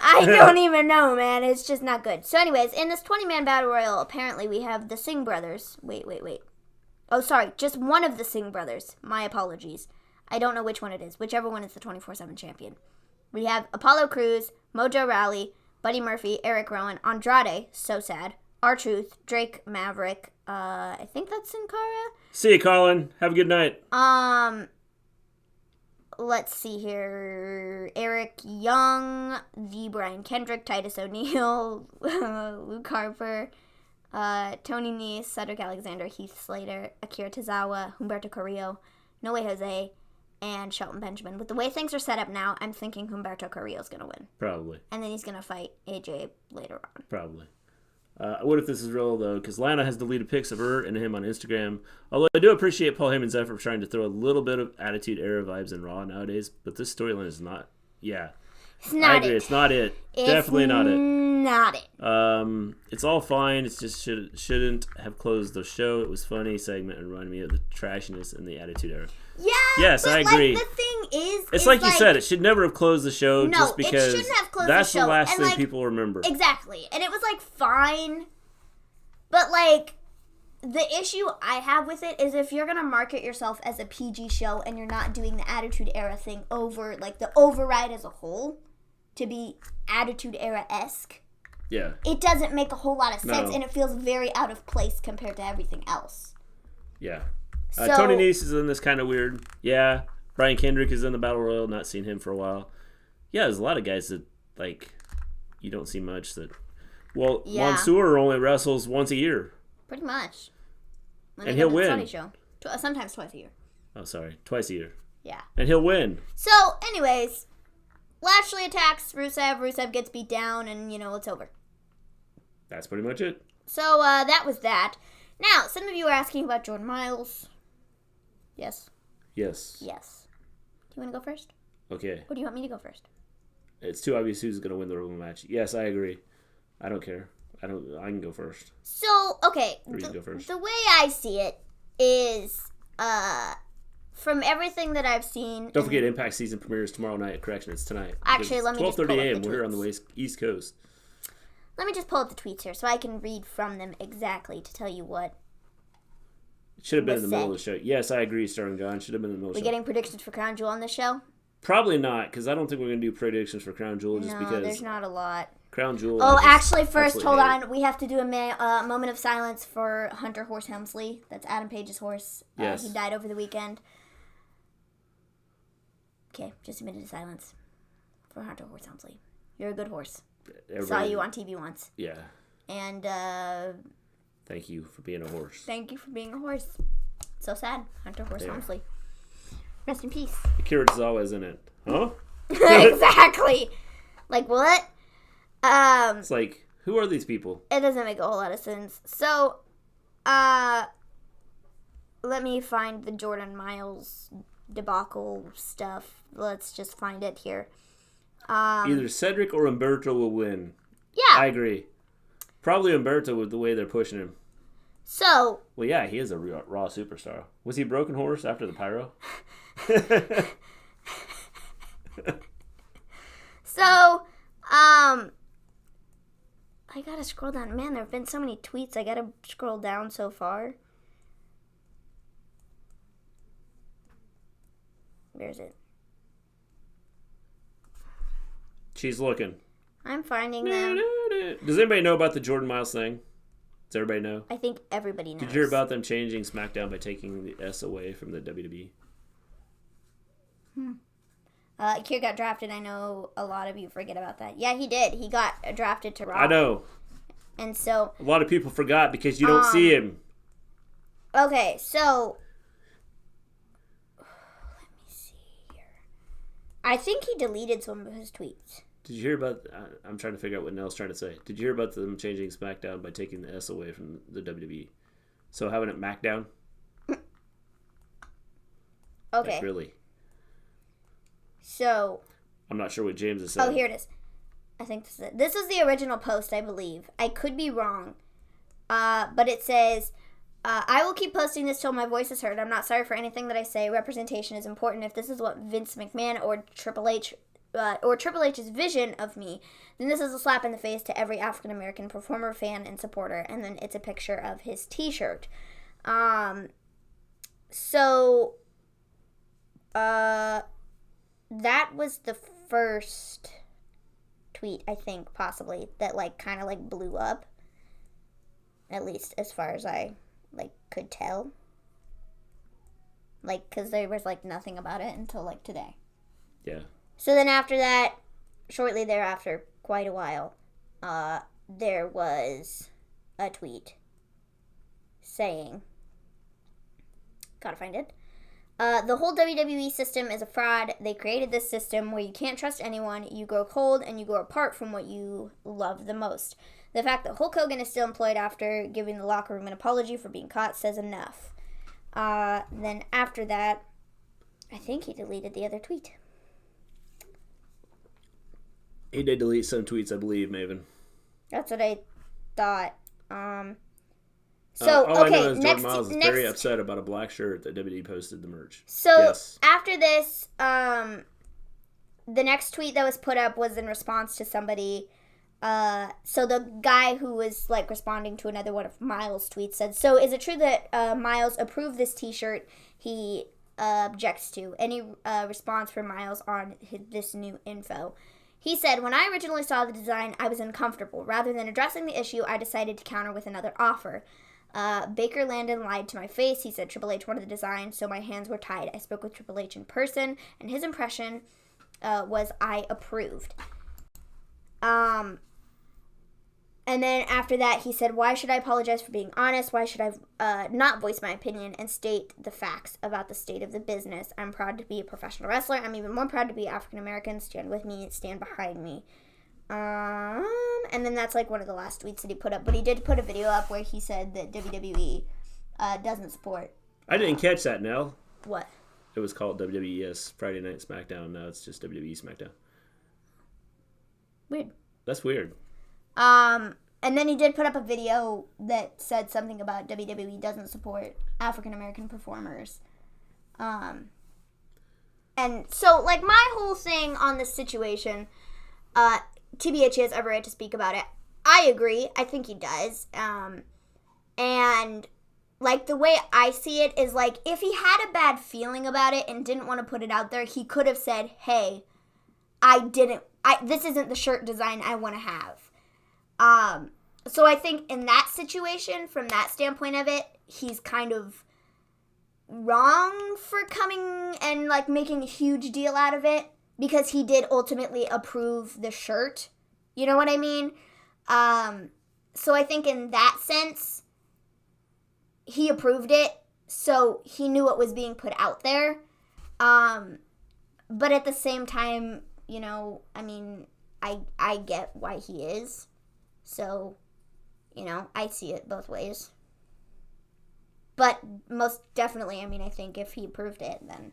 I don't even know, man. It's just not good. So anyways, in this 20-man battle royal, apparently we have the Singh brothers. Wait. Oh, sorry, just one of the Singh brothers. My apologies. I don't know which one it is. Whichever one is the 24/7 champion. We have Apollo Crews, Mojo Rawley, Buddy Murphy, Eric Rowan, Andrade, so sad, R-Truth, Drake Maverick, I think that's Sin Cara. See you, Colin. Have a good night. Let's see here. Eric Young, the Brian Kendrick, Titus O'Neil, Luke Harper, Tony Nese, Cedric Alexander, Heath Slater, Akira Tozawa, Humberto Carrillo, No Way Jose, and Shelton Benjamin. With the way things are set up now, I'm thinking Humberto Carrillo's going to win. Probably. And then he's going to fight AJ later on. Probably. What if this is real, though? Because Lana has deleted pics of her and him on Instagram. Although I do appreciate Paul Heyman's effort of trying to throw a little bit of Attitude Era vibes in Raw nowadays. But this storyline is not... Yeah. It's not I agree. it. It's not it. It's Definitely not it. Not it. It's all fine. It's just shouldn't have closed the show. It was funny segment and reminded me of the trashiness in the Attitude Era. Yeah. Yes, but I agree. Like, the thing is, it's like you said. It should never have closed the show. No, just because it shouldn't have closed that's the show. the last And, thing like, people remember. Exactly, and it was like fine, but like the issue I have with it is if you're gonna market yourself as a PG show and you're not doing the Attitude Era thing over like the override as a whole to be Attitude Era-esque. Yeah. It doesn't make a whole lot of sense, No. and it feels very out of place compared to everything else. Yeah. So, Tony Nese is in this kind of weird. Yeah. Brian Kendrick is in the Battle Royal. Not seen him for a while. Yeah, there's a lot of guys that, like, you don't see much that... Well, Yeah. Mansoor only wrestles once a year. pretty much. When And they go he'll to the win. Saudi show. Sometimes twice a year. Oh, sorry. Twice a year. Yeah. And he'll win. So, anyways, Lashley attacks Rusev. Rusev gets beat down, and, it's over. That's pretty much it. So, that was that. Now, some of you are asking about Jordan Myles. Yes? Yes. Yes. Do you want to go first? Okay. Or do you want me to go first? It's too obvious who's going to win the Roman match. Yes, I agree. I don't care. I can go first. So, okay. Or you can go first. The way I see it is, from everything that I've seen... Don't forget, Impact season premieres tomorrow night. Correction, it's tonight. Actually, let me just pull up 12:30 the a.m. We're here on the tweets. East Coast. Let me just pull up the tweets here so I can read from them exactly to tell you what... It should have been in the Was middle of the show. Yes, I agree, Sterling John. Should have been in the middle of the We show. getting predictions for Crown Jewel on this show? Probably not, because I don't think we're going to do predictions for Crown Jewel just No, because there's not a lot. Crown Jewel... Oh, I just actually, first, absolutely hold hate it. on. We have to do a moment of silence for Hunter Horse Helmsley. That's Adam Page's horse. Yes. He died over the weekend. Okay, just a minute of silence for Hunter Horse Helmsley. You're a good horse. Saw you on TV once. Yeah. And Thank you for being a horse. thank you for being a horse. So sad. Hunter Horse Yeah. Helmsley. Rest in peace. Akira Tozawa in it. Huh? Exactly. Like, what? It's like, who are these people? It doesn't make a whole lot of sense. So, let me find the Jordan Myles debacle stuff. Let's just find it here. Either Cedric or Humberto will win. Yeah. I agree. Probably Humberto with the way they're pushing him. So, Well, yeah, he is a Raw superstar. Was he a broken horse after the pyro? I gotta scroll down. Man, there have been so many tweets. I gotta scroll down so far. Where is it? She's looking. I'm finding them. Does anybody know about the Jordan Myles thing? Does everybody know? I think everybody knows. Did you hear about them changing SmackDown by taking the S away from the WWE? Kier got drafted. I know a lot of you forget about that. Yeah, he did. He got drafted to Raw. I know. And so, A lot of people forgot because you don't see him. okay, so let me see here. I think he deleted some of his tweets. Did you hear about... I'm trying to figure out what Nell's trying to say. Did you hear about them changing SmackDown by taking the S away from the WWE? So having it MacDown? Okay, Like, really? so I'm not sure what James is saying. oh, here it is. I think this is it. This is the original post, I believe. I could be wrong. But it says, I will keep posting this till my voice is heard. I'm not sorry for anything that I say. Representation is important. If this is what Vince McMahon or Triple H's vision of me, then this is a slap in the face to every African-American performer, fan, and supporter. And then it's a picture of his t-shirt. So, that was the first tweet, I think, possibly, that, like, kind of, like, blew up. At least as far as I, like, could tell. Like, because there was, like, nothing about it until, like, today. Yeah. So then after that, shortly thereafter, quite a while, there was a tweet saying, gotta find it, the whole WWE system is a fraud. They created this system where you can't trust anyone, you grow cold, and you grow apart from what you love the most. The fact that Hulk Hogan is still employed after giving the locker room an apology for being caught says enough. Then after that, I think he deleted the other tweet. He did delete some tweets, I believe, Maven. That's what I thought. All I know is next, Myles is very upset about a black shirt that WWE posted the merch. So yes. After this, the next tweet that was put up was in response to somebody. So the guy who was like responding to another one of Myles' tweets said, "So is it true that Myles approved this T-shirt he objects to? Any response from Myles on this new info?" He said, "When I originally saw the design, I was uncomfortable. Rather than addressing the issue, I decided to counter with another offer. Baker Landon lied to my face. He said Triple H wanted the design, so my hands were tied. I spoke with Triple H in person, and his impression was I approved." And then after that, he said, "Why should I apologize for being honest? Why should I not voice my opinion and state the facts about the state of the business? I'm proud to be a professional wrestler. I'm even more proud to be African American. Stand with me. Stand behind me." And then that's like one of the last tweets that he put up. But he did put a video up where he said that WWE doesn't support. I didn't catch that, Nell. What? It was called WWES Friday Night SmackDown. Now it's just WWE SmackDown. Weird. That's weird. And then he did put up a video that said something about WWE doesn't support African American performers. And so, like, my whole thing on this situation, TBH has every right to speak about it. I agree. I think he does. And, like, the way I see it is, like, if he had a bad feeling about it and didn't want to put it out there, he could have said, "Hey, this isn't the shirt design I want to have." So I think in that situation, from that standpoint of it, he's kind of wrong for coming and, like, making a huge deal out of it, because he did ultimately approve the shirt. You know what I mean? So I think in that sense, he approved it, so he knew what was being put out there. But at the same time, you know, I mean, I get why he is. So, you know, I see it both ways. But most definitely, I mean, I think if he approved it, then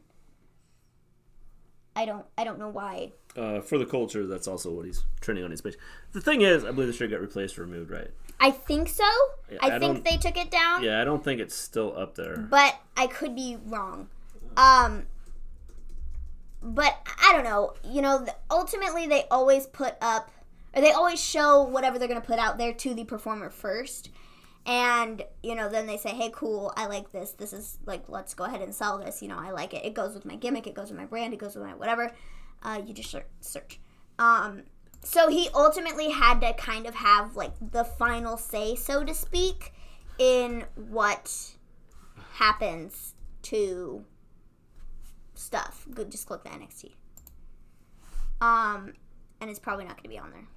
I don't know why. For the culture, that's also what he's trending on his page. The thing is, I believe the shirt got replaced or removed, right? I think so. Yeah, I think they took it down. Yeah, I don't think it's still up there. But I could be wrong. But I don't know. You know, ultimately they always put up, or they always show whatever they're going to put out there to the performer first. And, you know, then they say, "Hey, cool, I like this. This is, like, let's go ahead and sell this. You know, I like it. It goes with my gimmick. It goes with my brand. It goes with my whatever." You just search. So he ultimately had to kind of have, like, the final say, so to speak, in what happens to stuff. Good, just click the NXT. And it's probably not going to be on there.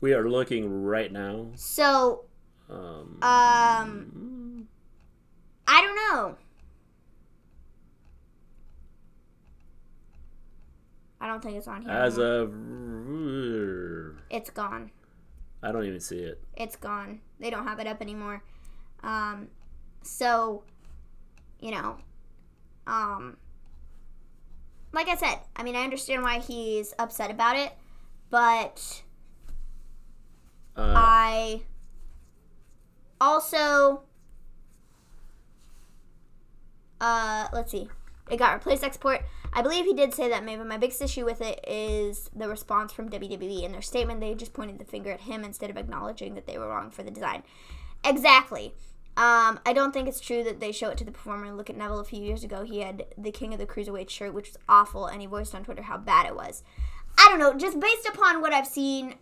We are looking right now. So, I don't know. I don't think it's on here As anymore. of... It's gone. I don't even see it. It's gone. They don't have it up anymore. So, you know, like I said, I mean, I understand why he's upset about it, but I also, let's see. It got replaced export. I believe he did say that, Maven. My biggest issue with it is the response from WWE. In their statement, they just pointed the finger at him instead of acknowledging that they were wrong for the design. Exactly. I don't think it's true that they show it to the performer. Look at Neville a few years ago. He had the King of the Cruiserweight shirt, which was awful, and he voiced on Twitter how bad it was. I don't know. Just based upon what I've seen,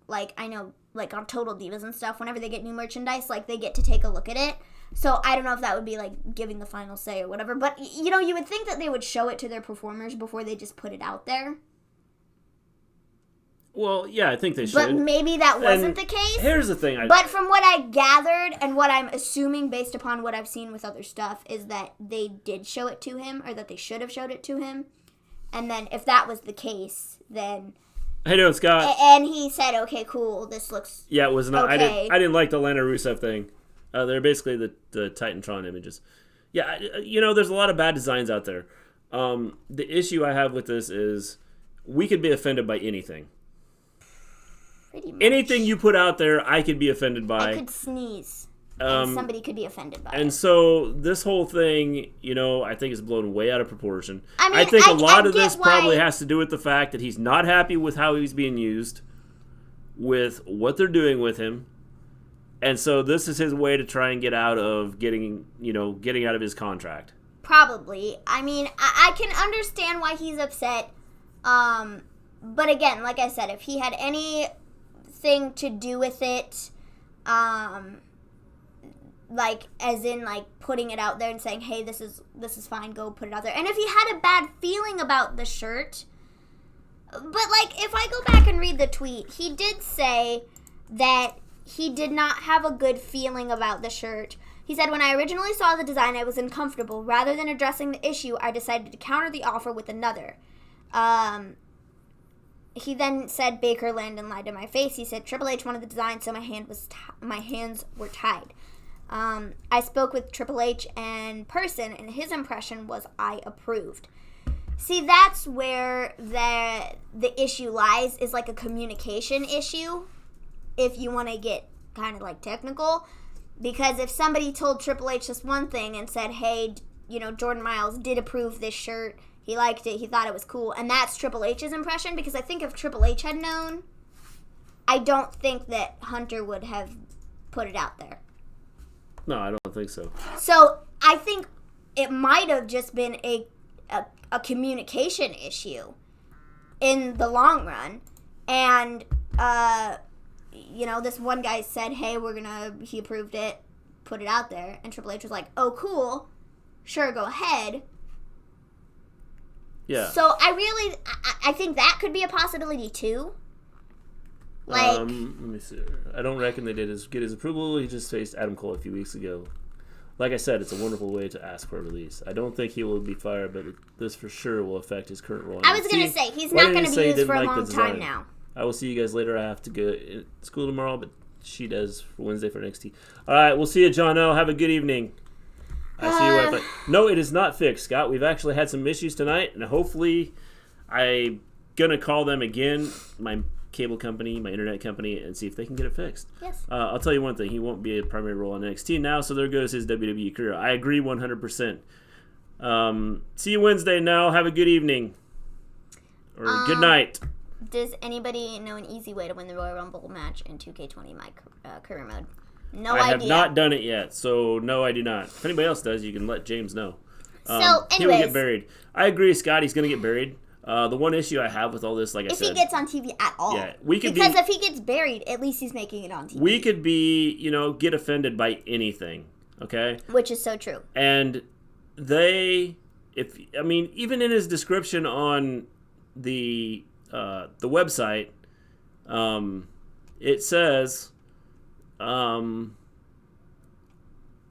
like, I know, like, on Total Divas and stuff, whenever they get new merchandise, like, they get to take a look at it. So I don't know if that would be, like, giving the final say or whatever. But, you know, you would think that they would show it to their performers before they just put it out there. Well, yeah, I think they should. But maybe that wasn't the case. Here's the thing. But from what I gathered and what I'm assuming based upon what I've seen with other stuff is that they did show it to him, or that they should have showed it to him. And then if that was the case, then... Hey, no, Scott. And he said, okay, cool, this looks Yeah, it was not. okay. I didn't like the Lana Rusev thing. They're basically the Titantron images. Yeah, you know, there's a lot of bad designs out there. The issue I have with this is we could be offended by anything. Pretty much. Anything you put out there, I could be offended by. I could sneeze, and somebody could be offended by And it. so this whole thing, you know, I think is blown way out of proportion. I mean, I think a lot I of this get probably why- has to do with the fact that he's not happy with how he's being used, with what they're doing with him. And so this is his way to try and get out of getting out of his contract. Probably. I mean, I can understand why he's upset. But again, like I said, if he had anything to do with it, like as in like putting it out there and saying, hey, this is fine, go put it out there. And if he had a bad feeling about the shirt, but like if I go back and read the tweet, he did say that he did not have a good feeling about the shirt. He said, when I originally saw the design, I was uncomfortable. Rather than addressing the issue, I decided to counter the offer with another. He then said, Baker Landon lied to my face. He said, Triple H wanted the design, so my hands were tied. I spoke with Triple H in person, and his impression was I approved. See, that's where the issue lies, is like a communication issue, if you want to get kind of like technical. Because if somebody told Triple H just one thing and said, hey, you know, Jordan Myles did approve this shirt, he liked it, he thought it was cool, and that's Triple H's impression, because I think if Triple H had known, I don't think that Hunter would have put it out there. No, I don't think so. So I think it might have just been a communication issue in the long run. And, you know, this one guy said, hey, he approved it, put it out there. And Triple H was like, oh, cool. Sure, go ahead. Yeah. So I think that could be a possibility too. Like, let me see. I don't reckon they did get his approval. He just faced Adam Cole a few weeks ago. Like I said, it's a wonderful way to ask for a release. I don't think he will be fired, but this for sure will affect his current role. I was going to say, he's not going to be used for a long time now. I will see you guys later. I have to go to school tomorrow, but she does for Wednesday for NXT. All right, we'll see you, John O. Have a good evening. I see your Wi-Fi. No, it is not fixed, Scott. We've actually had some issues tonight, and hopefully I'm going to call them again, my cable company, my internet company, and see if they can get it fixed. Yes. I'll tell you one thing. He won't be a primary role on NXT now, so there goes his WWE career. I agree 100%. See you Wednesday now. Have a good evening. Or good night. Does anybody know an easy way to win the Royal Rumble match in 2K20 my career mode? No idea. I have not done it yet, so no, I do not. If anybody else does, you can let James know. So, anyways. He will get buried. I agree, Scott. He's going to get buried. The one issue I have with all this, like I said... If he gets on TV at all. Yeah, because if he gets buried, at least he's making it on TV. We could be, get offended by anything, okay? Which is so true. And even in his description on the website, it says...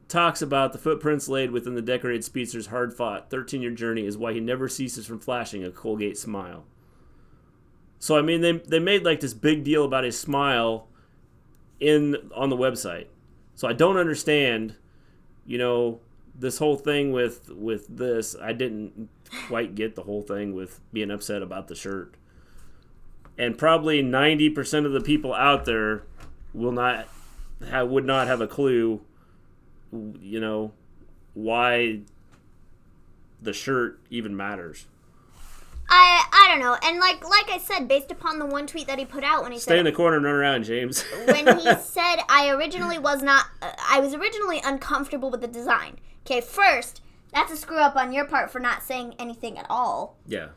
talks about the footprints laid within the decorated speedster's hard-fought 13-year journey is why he never ceases from flashing a Colgate smile. So, I mean, they made, like, this big deal about his smile on the website. So I don't understand, this whole thing with this. I didn't quite get the whole thing with being upset about the shirt. And probably 90% of the people out there would not have a clue, why the shirt even matters. I I don't know. And like I said, based upon the one tweet that he put out when he Stay in the corner and run around, James. when he said, I was originally uncomfortable with the design. Okay, first, that's a screw up on your part for not saying anything at all. Yeah.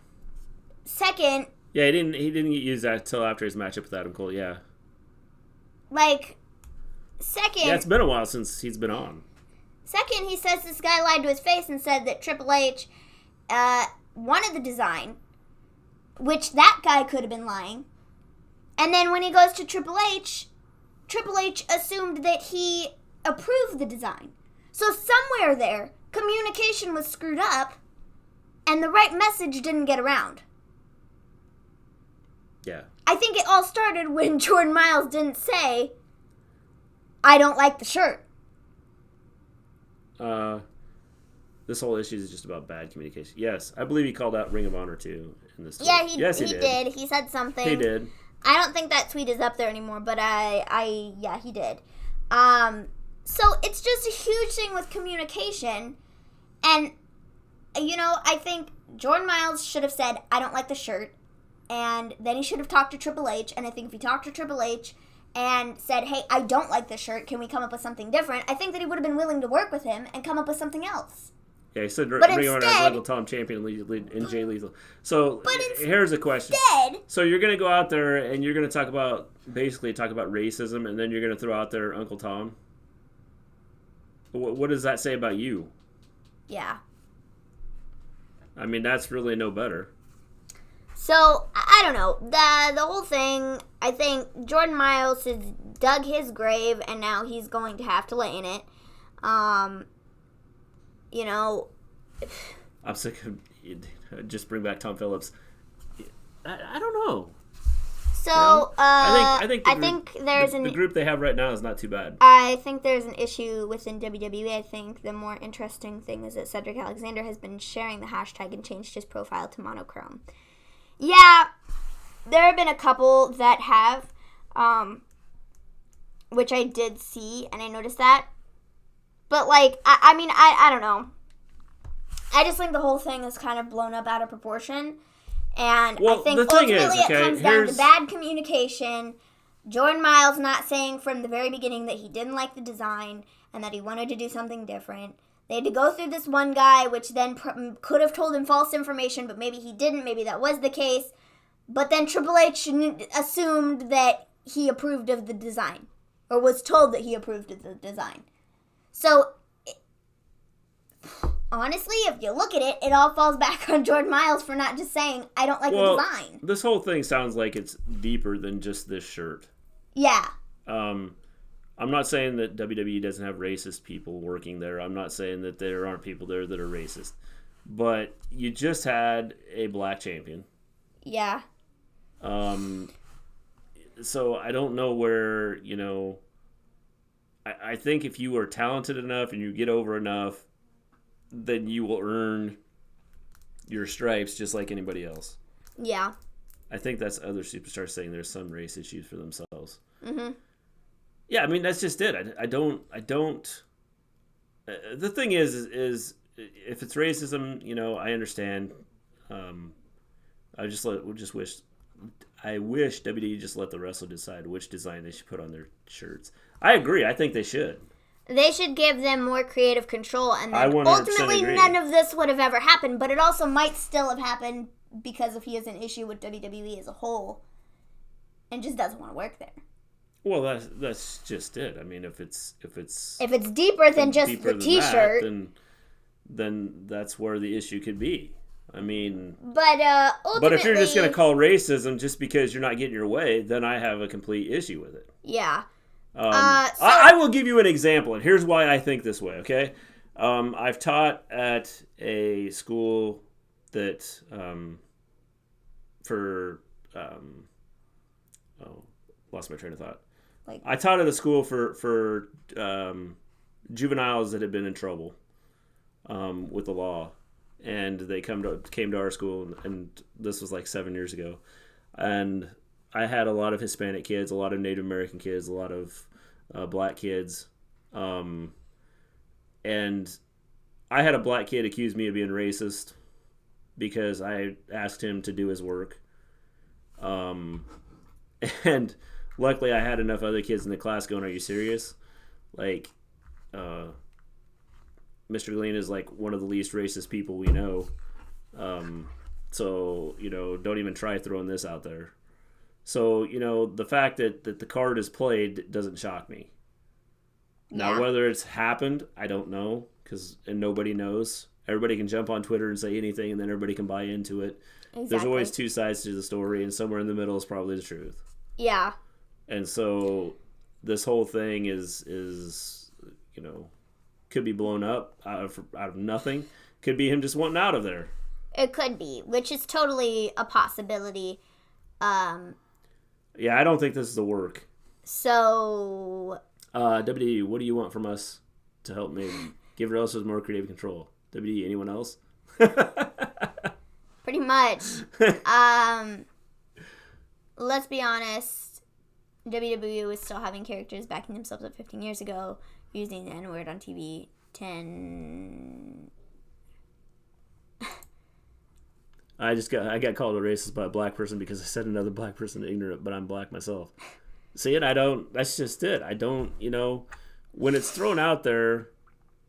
Second. Yeah, he didn't use that until after his matchup with Adam Cole. Yeah. Second. Yeah, it's been a while since he's been on. Second, he says this guy lied to his face and said that Triple H wanted the design, which that guy could have been lying. And then when he goes to Triple H assumed that he approved the design. So somewhere there, communication was screwed up, and the right message didn't get around. Yeah. I think it all started when Jordan Myles didn't say, I don't like the shirt. This whole issue is just about bad communication. Yes, I believe he called out Ring of Honor too in this. Yeah, tweet. he did. He said something. He did. I don't think that tweet is up there anymore, but yeah, he did. So it's just a huge thing with communication, and I think Jordan Myles should have said, I don't like the shirt, and then he should have talked to Triple H, and I think if he talked to Triple H and said, hey, I don't like this shirt, can we come up with something different, I think that he would have been willing to work with him and come up with something else. Yeah, he said Ring But of Honor instead- has Michael Tom Champion and Jay Lethal. So But here's a question. Instead, So you're going to go out there and you're going to talk about racism, and then you're going to throw out there Uncle Tom? What does that say about you? yeah. I mean, that's really no better. So, I don't know. The whole thing, I think Jordan Myles has dug his grave, and now he's going to have to lay in it. I'm sick of just bring back Tom Phillips. I don't know. So, I think there's the group they have right now is not too bad. I think there's an issue within WWE. I think the more interesting thing is that Cedric Alexander has been sharing the hashtag and changed his profile to monochrome. Yeah, there have been a couple that have, which I did see, and I noticed that. But, I don't know. I just think the whole thing is kind of blown up out of proportion. And I think ultimately it comes down to bad communication. Jordan Myles not saying from the very beginning that he didn't like the design and that he wanted to do something different. They had to go through this one guy, which then could have told him false information, but maybe he didn't. Maybe that was the case. But then Triple H assumed that he approved of the design, or was told that he approved of the design. So, honestly, if you look at it, it all falls back on Jordan Myles for not just saying, I don't like the design. This whole thing sounds like it's deeper than just this shirt. Yeah. I'm not saying that WWE doesn't have racist people working there. I'm not saying that there aren't people there that are racist. But you just had a black champion. Yeah. So I don't know where, I think if you are talented enough and you get over enough, then you will earn your stripes just like anybody else. Yeah. I think that's other superstars saying there's some race issues for themselves. Mm-hmm. Yeah, I mean, that's just it. I don't. The thing is if it's racism, I understand. I wish WWE just let the wrestler decide which design they should put on their shirts. I agree. I think they should. They should give them more creative control, and I then 100% ultimately agree. none of this would have ever happened, but it also might still have happened because if he has an issue with WWE as a whole and just doesn't want to work there. Well, that's just it. I mean, if it's deeper than just deeper the than T-shirt, that, then that's where the issue could be. I mean, but ultimately, but if you're just going to call racism just because you're not getting your way, then I have a complete issue with it. Yeah. I will give you an example, and here's why I think this way, okay? I've taught at a school that lost my train of thought. I taught at a school for juveniles that had been in trouble with the law, and they came to our school, and this was like 7 years ago, and I had a lot of Hispanic kids, a lot of Native American kids, a lot of black kids, and I had a black kid accuse me of being racist because I asked him to do his work. And luckily I had enough other kids in the class going, "Are you serious?" Like, Mr. Gleen is like one of the least racist people we know. So, don't even try throwing this out there. So, the fact that the card is played doesn't shock me. Now, Yeah. whether it's happened, I don't know, and nobody knows. Everybody can jump on Twitter and say anything, and then everybody can buy into it. Exactly. There's always two sides to the story, and somewhere in the middle is probably the truth. Yeah. And so this whole thing is could be blown up out of nothing. Could be him just wanting out of there. It could be, which is totally a possibility. Yeah, I don't think this is the work. So... WWE, what do you want from us to help Maven? Give wrestlers more creative control. WWE, anyone else? Pretty much. Let's be honest. WWE was still having characters backing themselves up 15 years ago, using the N-word on TV. 10... I got called a racist by a black person because I said another black person ignorant, but I'm black myself. See it? That's just it. I don't, when it's thrown out there,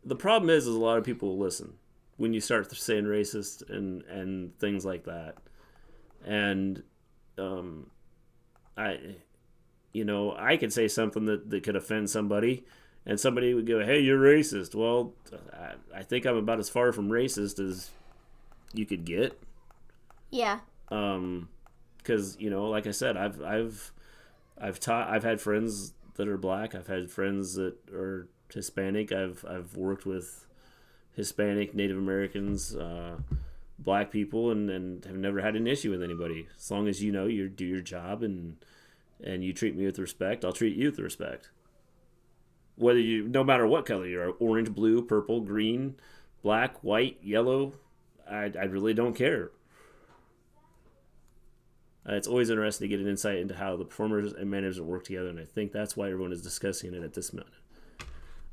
the problem is a lot of people will listen when you start saying racist and things like that. And, I could say something that could offend somebody, and somebody would go, "Hey, you're racist." Well, I think I'm about as far from racist as you could get. Yeah. Because like I said, I've had friends that are black. I've had friends that are Hispanic. I've worked with Hispanic, Native Americans, black people, and have never had an issue with anybody. As long as you do your job and you treat me with respect, I'll treat you with respect. No matter what color you are, orange, blue, purple, green, black, white, yellow, I really don't care. It's always interesting to get an insight into how the performers and managers work together, and I think that's why everyone is discussing it at this minute.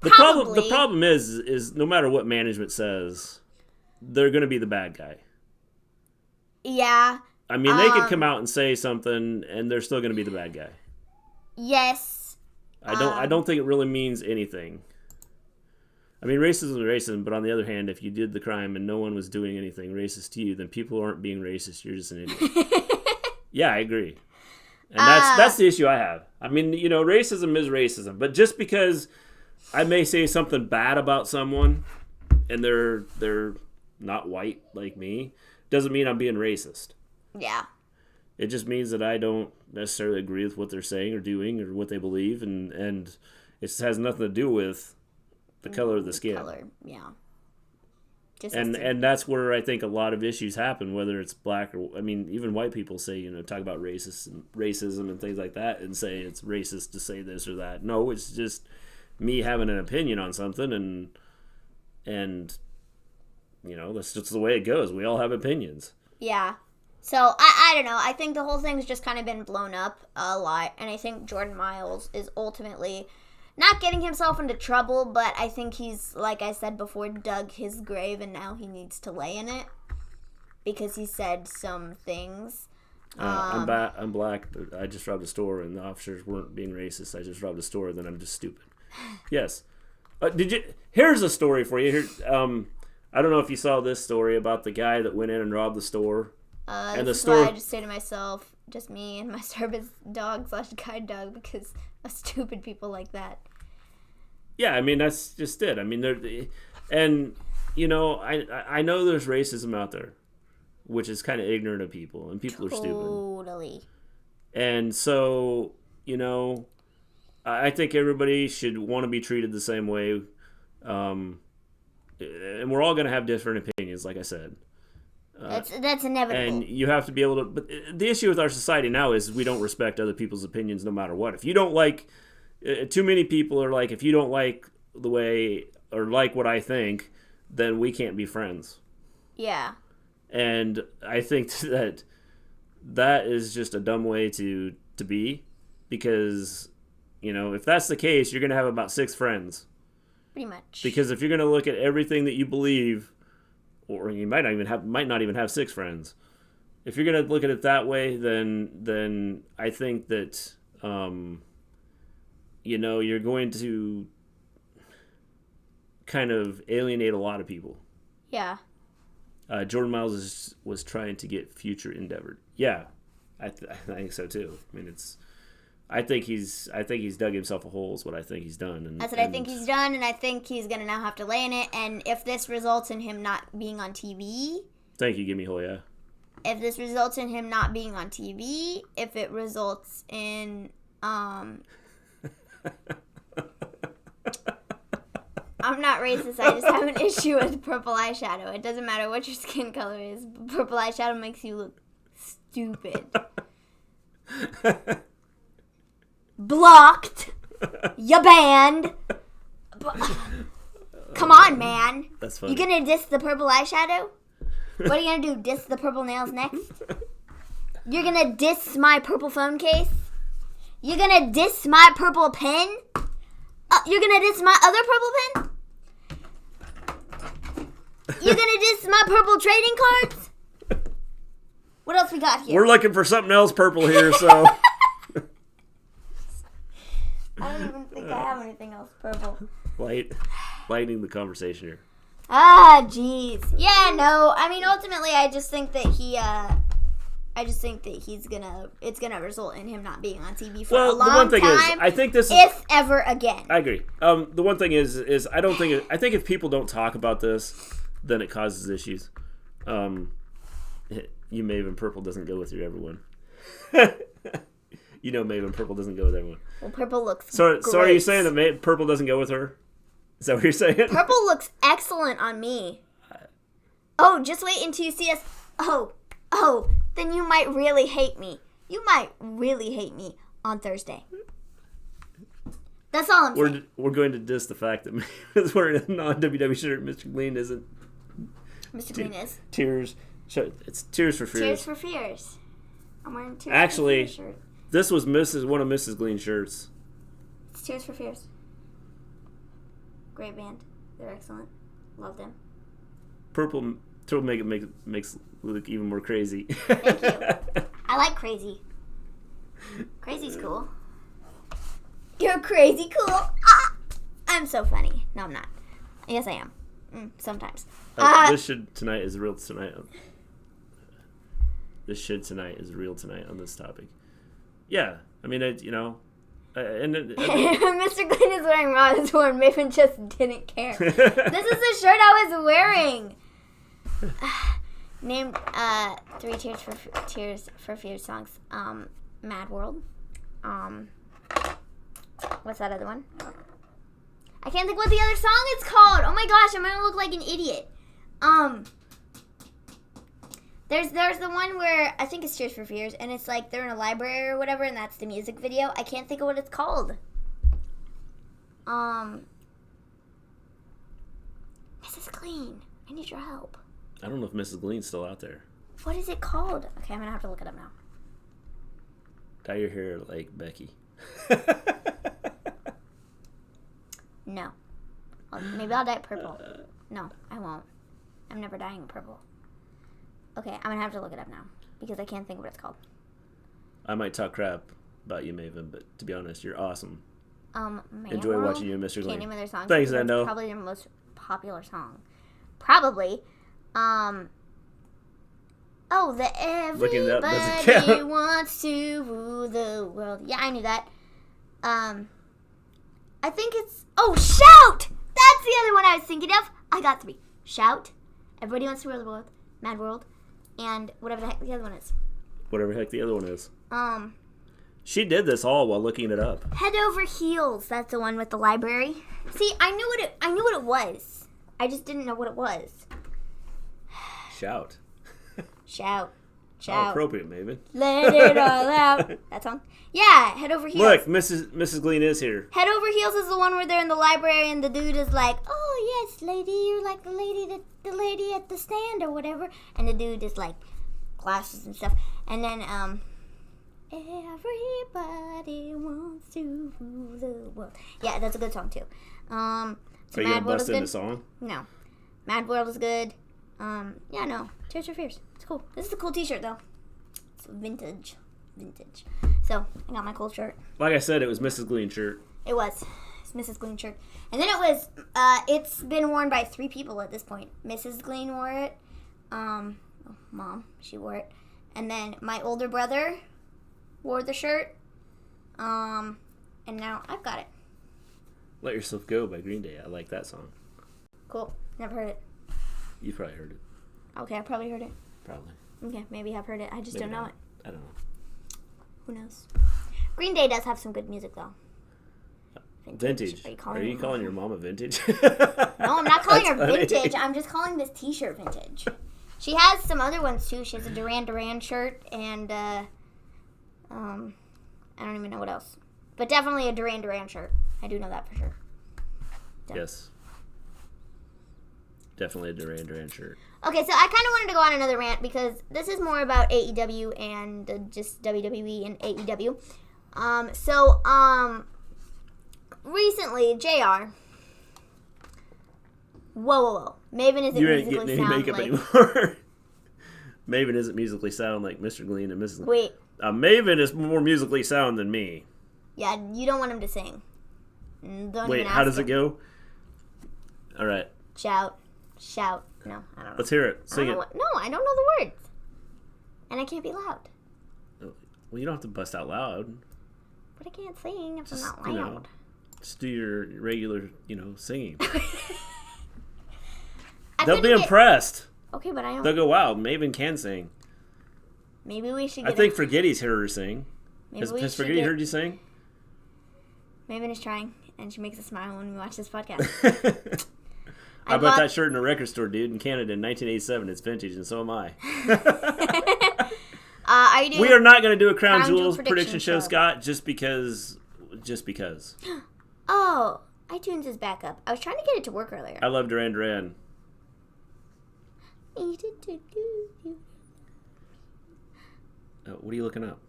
The problem is no matter what management says, they're going to be the bad guy. Yeah. I mean, they could come out and say something, and they're still going to be the bad guy. Yes. I don't think it really means anything. I mean, racism is racism, but on the other hand, if you did the crime and no one was doing anything racist to you, then people aren't being racist. You're just an idiot. Yeah, I agree. And that's the issue I have. I mean, racism is racism, but just because I may say something bad about someone and they're not white like me, doesn't mean I'm being racist. Yeah. It just means that I don't necessarily agree with what they're saying or doing or what they believe, and it just has nothing to do with the color of the skin. Yeah. And that's where I think a lot of issues happen, whether it's black or, I mean, even white people say, talk about racism and things like that and say it's racist to say this or that. No, it's just me having an opinion on something, and that's just the way it goes. We all have opinions. Yeah. So, I don't know. I think the whole thing's just kind of been blown up a lot, and I think Jordan Myles is ultimately not getting himself into trouble, but I think he's, like I said before, dug his grave, and now he needs to lay in it because he said some things. I'm black, but I just robbed a store, and the officers weren't being racist. I just robbed a store, then I'm just stupid. Yes. Here's a story for you. I don't know if you saw this story about the guy that went in and robbed the store. And the store. I just say to myself, just me and my service dog / guide dog, because of stupid people like that. Yeah, I mean, that's just it. I mean, I know there's racism out there, which is kind of ignorant of people, and people are stupid. Totally. And so, I think everybody should want to be treated the same way. And we're all going to have different opinions, like I said. That's inevitable. And you have to be able to. But the issue with our society now is we don't respect other people's opinions no matter what. If you don't like, too many people are like, if you don't like the way or like what I think, then we can't be friends. Yeah. And I think that is just a dumb way to be, because if that's the case, you're going to have about 6 friends. Pretty much. Because if you're going to look at everything that you believe or you might not even have 6 friends. If you're gonna look at it that way, then I think that you're going to kind of alienate a lot of people. Yeah. Jordan Myles was trying to get future endeavored. Yeah, I think so too. I mean, I think he's dug himself a hole. Is what I think he's done. And that's what I think he's done, and I think he's gonna now have to lay in it. And if this results in him not being on TV, thank you, Gimme Hole, yeah. If this results in him not being on TV, if it results in I'm not racist, I just have an issue with purple eyeshadow. It doesn't matter what your skin color is. Purple eyeshadow makes you look stupid. Blocked. You banned. Come on, man. That's funny. You gonna diss the purple eyeshadow? What are you gonna do, diss the purple nails next? You're gonna diss my purple phone case? You're gonna diss my purple pen? You're gonna diss my other purple pen? You're gonna diss my purple trading cards? What else we got here? We're looking for something else purple here, so. I don't even think I have anything else purple. Lightening the conversation here. Ah, jeez. Yeah, no. I mean, ultimately, I just think that it's gonna result in him not being on TV for a long time. The one thing is, I think this is, if ever again. I agree. The one thing is I think if people don't talk about this, then it causes issues. You Maven Purple doesn't go with your everyone. Maven Purple doesn't go with everyone. Well, purple looks So great. are you saying that Purple doesn't go with her? Is that what you're saying? Purple looks excellent on me. Oh, just wait until you see us. Oh, then you might really hate me. You might really hate me on Thursday. That's all I'm saying. We're going to diss the fact that Maven is wearing a non-WWE shirt. Mr. Gleen isn't. Mr. Gleen is. Tears. It's Tears for Fears. Tears for Fears. I'm wearing Tears Actually, for Fears shirt. This was one of Mrs. Gleen's shirts. It's Tears for Fears. Great band. They're excellent. Love them. Purple makes it look even more crazy. Thank you. I like crazy. Crazy's cool. You're crazy cool. Ah! I'm so funny. No, I'm not. Yes, I am. Sometimes. This should tonight is real tonight. This should tonight is real tonight on this topic. Yeah, I mean, Mr. Gleen is wearing Ron's one. Maven just didn't care. This is the shirt I was wearing. Named 3 Tears for Fears songs. Mad World. What's that other one? I can't think what the other song is called. Oh my gosh, I'm gonna look like an idiot. There's the one where I think it's Tears for Fears, and it's like they're in a library or whatever, and that's the music video. I can't think of what it's called. Mrs. Gleen, I need your help. I don't know if Mrs. Gleen's still out there. What is it called? Okay, I'm gonna have to look it up now. Dye your hair like Becky. No. Maybe I'll dye it purple. No, I won't. I'm never dyeing it purple. Okay, I'm gonna have to look it up now because I can't think of what it's called. I might talk crap about you, Maven, but to be honest, you're awesome. Enjoy World, watching you and Mr. Gleen. Can't name their songs. Thanks, That's Endo. probably their most popular song. Probably. Oh, the everybody wants to rule the world. Yeah, I knew that. I think it's... Oh, Shout! That's the other one I was thinking of. I got 3. Shout. Everybody wants to rule the world. Mad World. And whatever the heck the other one is. Whatever the heck the other one is. She did this all while looking it up. Head Over Heels. That's the one with the library. See, I knew what it was. I just didn't know what it was. Shout. Shout. How appropriate, Maven. Let it all out. That song? Yeah, Head Over Heels. Look, Mrs. Gleen is here. Head Over Heels is the one where they're in the library and the dude is like, "Oh yes, lady, you're like the lady at the stand or whatever," and the dude is like glasses and stuff, and then everybody wants to rule the world. Yeah, that's a good song too. So Are you gonna bust in the song? No, Mad World is good. Yeah, no. Tears for Fears. It's cool. This is a cool t-shirt, though. It's vintage. So, I got my cool shirt. Like I said, it was Mrs. Gleen shirt. It was. It's Mrs. Gleen shirt. And then it was, it's been worn by 3 people at this point. Mrs. Gleen wore it. Mom, she wore it. And then my older brother wore the shirt. And now I've got it. Let Yourself Go by Green Day. I like that song. Cool. Never heard it. You probably heard it. Okay, I probably heard it. Probably. Okay, maybe I've heard it. I just Maybe don't know not. it. I don't know. Who knows? Green Day does have some good music, though. Vintage. Are you calling your mom a vintage? No, I'm not calling her funny. vintage. I'm just calling this t-shirt vintage. She has some other ones, too. She has a Duran Duran shirt and, I don't even know what else. But definitely a Duran Duran shirt. I do know that for sure. So. Yes. Definitely a Duran Duran shirt. Okay, so I kind of wanted to go on another rant because this is more about AEW and just WWE and AEW. Recently, JR. Whoa. Maven isn't You ain't musically getting any sound makeup like... anymore. Maven isn't musically sound like Mr. Gleen and Mrs. Gleen. Wait. Maven is more musically sound than me. Yeah, you don't want him to sing. Don't Wait, even how ask does it him. go? All right. Shout. No, I don't know. Let's hear it. Sing it. No, I don't know the words. And I can't be loud. Well, you don't have to bust out loud. But I can't sing if Just, I'm not you loud. know, just do your regular, singing. They'll be impressed. Okay, but I don't... They'll go, wow, Maven can sing. Maybe we should I think Forgetty's heard her sing. Has Forgetty heard you sing? Maven is trying, and she makes us smile when we watch this podcast. I bought that shirt in a record store, dude, in Canada in 1987. It's vintage, and so am I. We are not going to do a Crown Jewels prediction show, Scott, just because. Oh, iTunes is back up. I was trying to get it to work earlier. I love Duran Duran. What are you looking up?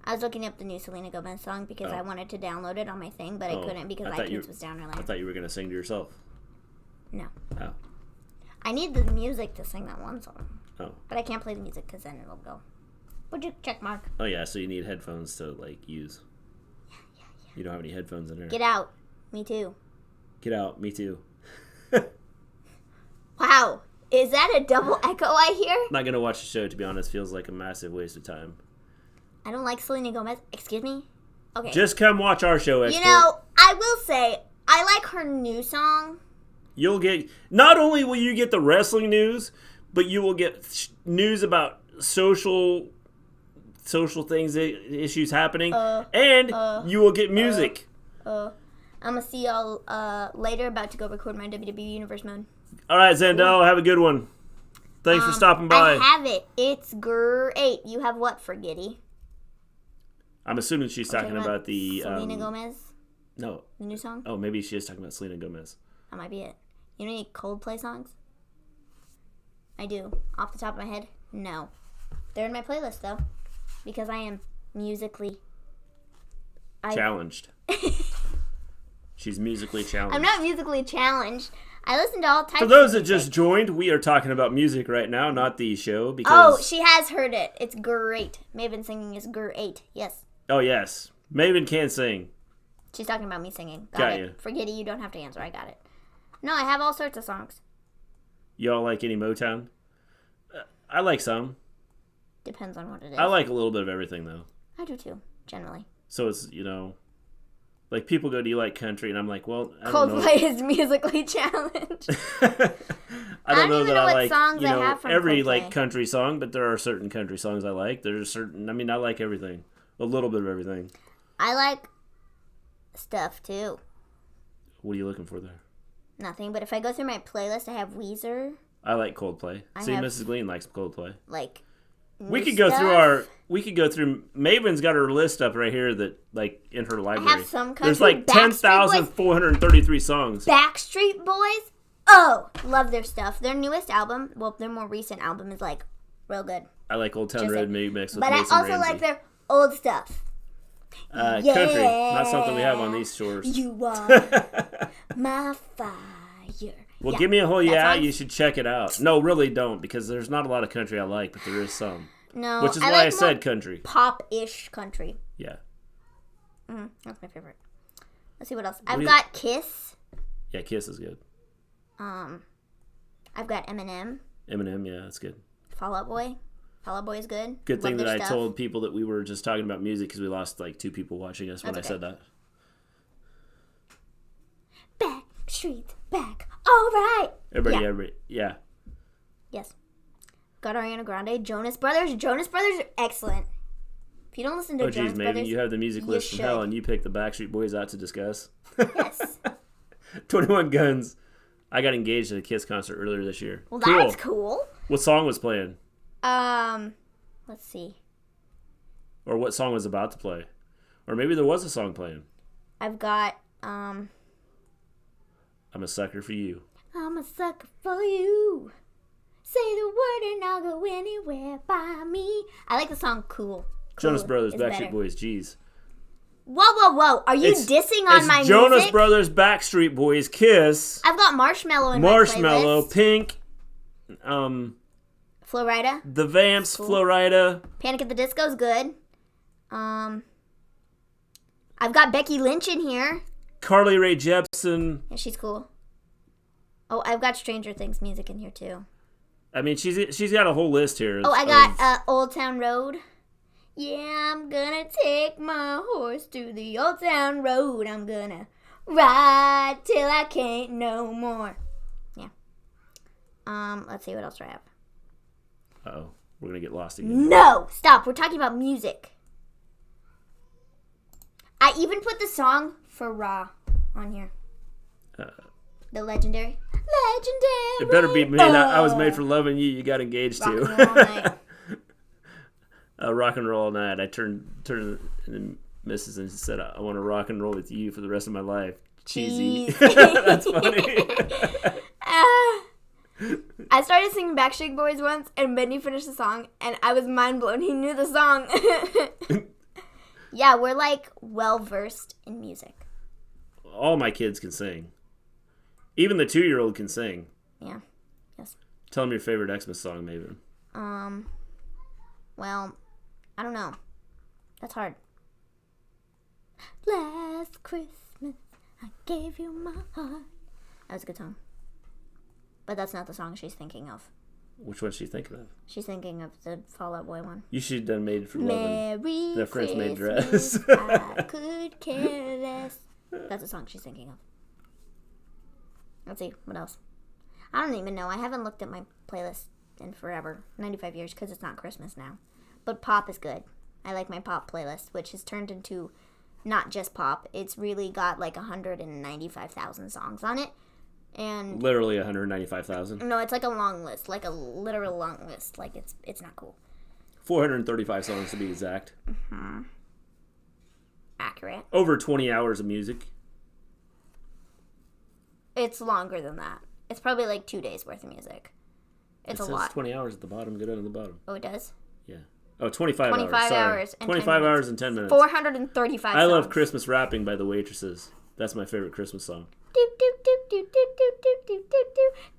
I was looking up the new Selena Gomez song because I wanted to download it on my thing, but I couldn't because iTunes was down earlier. I thought you were going to sing to yourself. No. Oh. I need the music to sing that one song. Oh. But I can't play the music because then it'll go. Would you check mark? Oh, yeah, so you need headphones to, use. Yeah. You don't have any headphones in there. Get out. Me too. Get out. Me too. Wow. Is that a double echo I hear? I'm not going to watch the show, to be honest. Feels like a massive waste of time. I don't like Selena Gomez. Excuse me? Okay. Just come watch our show, Export. You know, I will say, I like her new song. You'll get, not only will you get the wrestling news, but you will get news about social things, issues happening, and you will get music. I'm going to see y'all later. About to go record my WWE Universe mode. All right, Zendel, have a good one. Thanks for stopping by. I have it. It's great. You have what, Forgetty? I'm assuming she's talking about the... Selena Gomez? No. The new song? Oh, maybe she is talking about Selena Gomez. That might be it. You know any Coldplay songs? I do. Off the top of my head, no. They're in my playlist, though. Because I am musically... Challenged. She's musically challenged. I'm not musically challenged. I listen to all types of For those that music. just joined, we are talking about music right now, not the show. Because... Oh, she has heard it. It's great. Maven singing is great. Yes. Oh, yes. Maven can sing. She's talking about me singing. Got it. you. Forgetty, you don't have to answer. I got it. No, I have all sorts of songs. Y'all like any Motown? I like some. Depends on what it is. I like a little bit of everything, though. I do, too. Generally. So it's, like people go, do you like country? And I'm like, well, I don't know. Coldplay is musically challenged. I don't know even that know I what like, songs I have from every Coldplay. country song, but there are certain country songs I like. There's certain, I like everything. A little bit of everything. I like stuff, too. What are you looking for there? Nothing, but if I go through my playlist, I have Weezer. I like Coldplay. See, have- Mrs. Gleen likes Coldplay. Like, We new could go stuff. Maven's got her list up right here that, in her library. have some There's country. 10,433 songs. Backstreet Boys. Oh, love their stuff. Their newest album, well, their more recent album is, real good. I like Old Town Just Road like- mix with But Mason I also Ramsey. like their old stuff. Country, not something we have on these shores. You are my fire. Well, Yeah. give me a whole That yeah. song? You should check it out. No, really don't, because there's not a lot of country I like, but there is some. No, Which is I why I like said more country. pop-ish country. Yeah. That's my favorite. Let's see what else. I've do you- got Kiss. Yeah, Kiss is good. I've got Eminem. Eminem, yeah, that's good. Fall Out Boy. Fall Out Boy is good. Good thing Love that their I stuff. told people that we were just talking about music because we lost like 2 people watching us when That's I okay. said that. Back street, back. All right. Everybody, yeah. Yes. Got Ariana Grande, Jonas Brothers. Jonas Brothers are excellent. If you don't listen to Oh, Jonas geez, Maven, Brothers, you have the music you list from hell, should. and you picked the Backstreet Boys out to discuss. yes. 21 Guns. I got engaged at a Kiss concert earlier this year. Well, that's cool. What song was playing? Let's see. Or what song was about to play? Or maybe there was a song playing. I've got I'm a sucker for you. I'm a sucker for you. Say the word and I'll go anywhere by me. I like the song Cool. Jonas Cool Brothers, is Backstreet better. Boys, jeez. Whoa. Are you dissing on my Jonas music? Brothers, Backstreet Boys, Kiss, I've got Marshmallow in my Marshmallow, playlist. Pink, Florida. The Vamps, Cool. Florida. Panic at the Disco's good. I've got Becky Lynch in here. Carly Rae Jepsen. Yeah, she's cool. Oh, I've got Stranger Things music in here too. I mean, she's got a whole list here. Oh, I got Old Town Road. Yeah, I'm gonna take my horse to the Old Town Road. I'm gonna ride till I can't no more. Yeah. Let's see what else do I have. Uh-oh, we're gonna get lost again. No, stop. We're talking about music. I even put the song for Raw on here. The legendary. It better be made. I was made for loving you. You got engaged Rock to. and roll all night. Rock and roll all night. I turned to the missus and said, "I want to rock and roll with you for the rest of my life." Cheesy. That's funny. I started singing Backstreet Boys once, and Benny finished the song, and I was mind blown. He knew the song. Yeah, we're like well versed in music. All my kids can sing. Even the 2-year-old can sing. Yeah. Yes. Tell them your favorite Xmas song, Maven. Well, I don't know. That's hard. Last Christmas, I gave you my heart. That was a good song. But that's not the song she's thinking of. Which one's she thinking of? She's thinking of the Fall Out Boy one. You should have done Made for Loving. Merry The French Maid Christmas, Dress. I could care less. That's the song she's thinking of. Let's see, what else? I don't even know. I haven't looked at my playlist in forever. 95 years, because it's not Christmas now. But pop is good. I like my pop playlist, which has turned into not just pop. It's really got like 195,000 songs on it. And Literally 195,000. no, it's like a long list, like a literal long list. Like it's not cool. 435 songs to be exact. Accurate. Over 20 hours of music. It's longer than that. It's probably like 2 days worth of music. It's It a says lot. 20 hours at the bottom. Go down to the bottom. Oh, it does? Yeah. Oh, 25 hours. 25 Sorry. hours and 10 25 minutes. hours and 10 minutes. 435 I love songs. Christmas Rapping by the Waitresses. That's my favorite Christmas song. Do do do do do do do do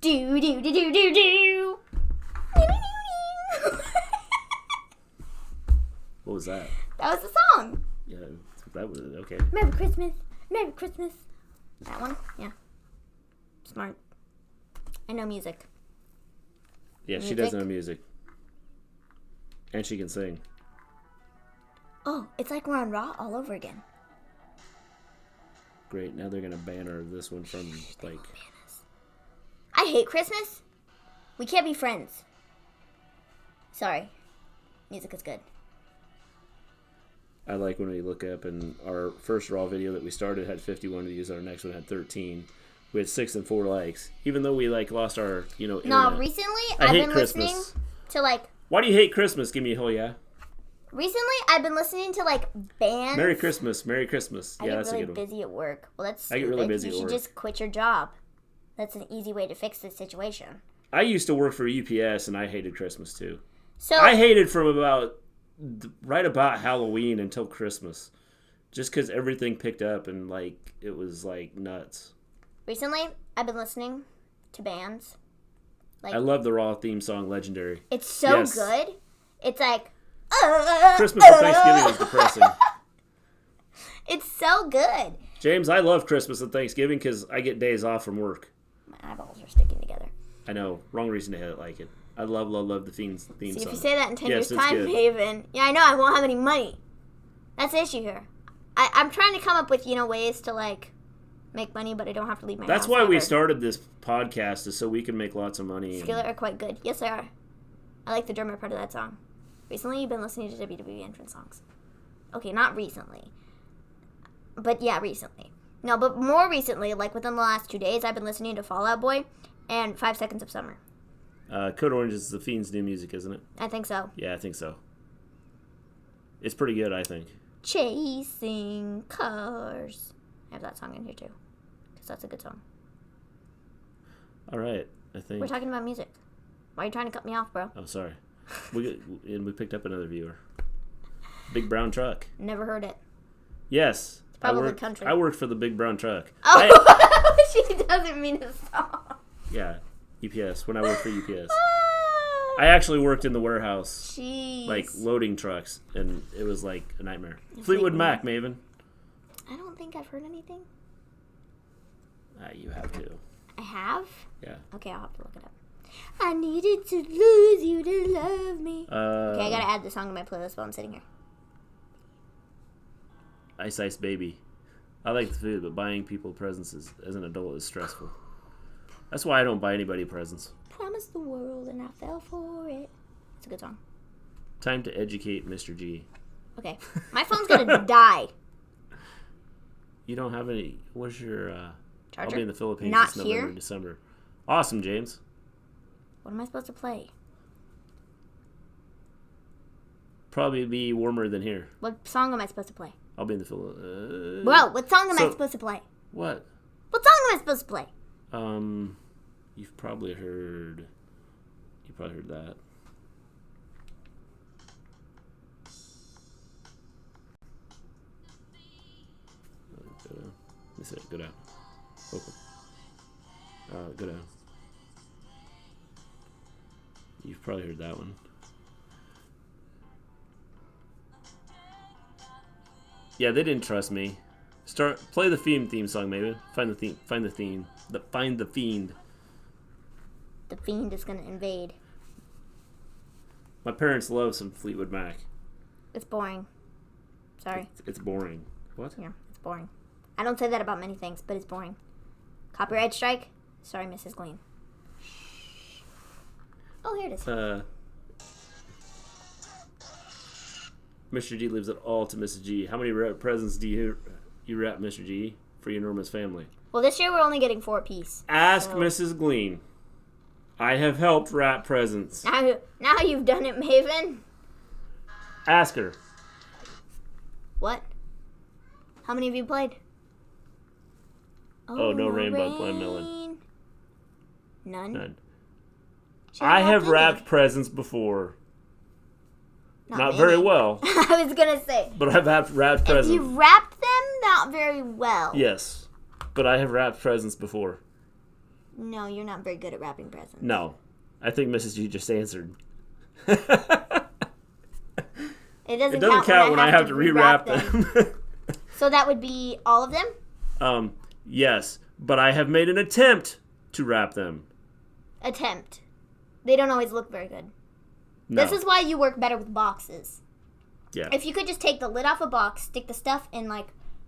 do do do do do do do. What was that? That was the song. Yeah, that was okay. Merry Christmas. Merry Christmas. That one? Yeah. Smart. I know music. Yeah, she Music? does know music. And she can sing. Oh, it's like we're on Raw all over again. Great. Now they're going to ban her this one from, like... I hate Christmas. We can't be friends. Sorry. Music is good. I like when we look up and our first Raw video that we started had 51 views. Our next one had 13. We had 6 and 4 likes. Even though we, like, lost our, internet. No, recently I I've hate been Christmas. listening to, like... Why do you hate Christmas? Give me a whole yeah. Recently, I've been listening to, like, bands. Merry Christmas. Merry Christmas. I Yeah, get that's really a good one. busy at work. Well, that's I stupid. get really busy You at should work. just quit your job. That's an easy way to fix this situation. I used to work for UPS, and I hated Christmas, too. So I hated from right about Halloween until Christmas. Just because everything picked up and, like, it was, like, nuts. recently, I've been listening to bands. I love the Raw theme song, Legendary. It's so Yes. good. It's like... Christmas and Thanksgiving is depressing. It's so good. James, I love Christmas and Thanksgiving because I get days off from work. My eyeballs are sticking together. I know. Wrong reason to like it. I love the Fiend's theme See, song. if you say that in 10 Yes, years' it's time, good. Maven. Yeah, I know. I won't have any money. That's the issue here. I'm trying to come up with, ways to, make money, but I don't have to leave my house. That's why we ever. started this podcast, is so we can make lots of money. Skillet are quite good. Yes, they are. I like the drummer part of that song. Recently, you've been listening to WWE entrance songs. Okay, not recently. But yeah, recently. No, but more recently, within the last 2 days, I've been listening to Fall Out Boy and 5 Seconds of Summer. Code Orange is the Fiend's new music, isn't it? I think so. Yeah, I think so. It's pretty good, I think. Chasing Cars. I have that song in here too, because that's a good song. All right, I think. We're talking about music. Why are you trying to cut me off, bro? Oh, sorry. We picked up another viewer. Big Brown Truck. Never heard it. Yes. Probably country. I worked for the Big Brown Truck. Oh, she doesn't mean a song. Yeah, UPS. When I worked for UPS. I actually worked in the warehouse. Jeez. Loading trucks, and it was a nightmare. Fleetwood Mac, Maven. I don't think I've heard anything. You have to. I have? Yeah. Okay, I'll have to look it up. I needed to lose you to love me. Okay, I gotta add the song to my playlist while I'm sitting here. Ice Ice Baby. I like the food, but buying people presents as an adult is stressful. That's why I don't buy anybody presents. Promised the world and I fell for it. It's a good song. Time to educate Mr. G. Okay. My phone's gonna die. You don't have any... What's your... Charger? I'll be in the Philippines Not this November here? and December. Awesome, James. What am I supposed to play? Probably be warmer than here. What song am I supposed to play? I'll be in the Philippines. Bro, what song am I supposed to play? What? What song am I supposed to play? You've probably heard... You probably heard that. Let me see it. Go down. Open. Go down. You've probably heard that one. Yeah, they didn't trust me. Play the theme song, maybe. Find the theme. Find the Fiend. The Fiend is gonna invade. My parents love some Fleetwood Mac. It's boring. Sorry. It's boring. What? Yeah, it's boring. I don't say that about many things, but it's boring. Copyright strike? Sorry, Mrs. Gleen. Oh, here it is. Mr. G leaves it all to Mrs. G. How many presents do you wrap, Mr. G, for your enormous family? Well, this year we're only getting 4 apiece. Ask Mrs. Gleen. I have helped wrap presents. Now you've done it, Maven. Ask her. What? How many have you played? Oh, no rain by Glenn Millen. None. I have wrapped presents before. Not me. very well. I was gonna say. But I've wrapped presents. If you wrapped them, not very well. Yes. But I have wrapped presents before. No, you're not very good at wrapping presents. No. I think Mrs. G just answered. It doesn't count when I have to rewrap them. So that would be all of them? Yes. But I have made an attempt to wrap them. Attempt. They don't always look very good. No. This is why you work better with boxes. Yeah. If you could just take the lid off a box, stick the stuff in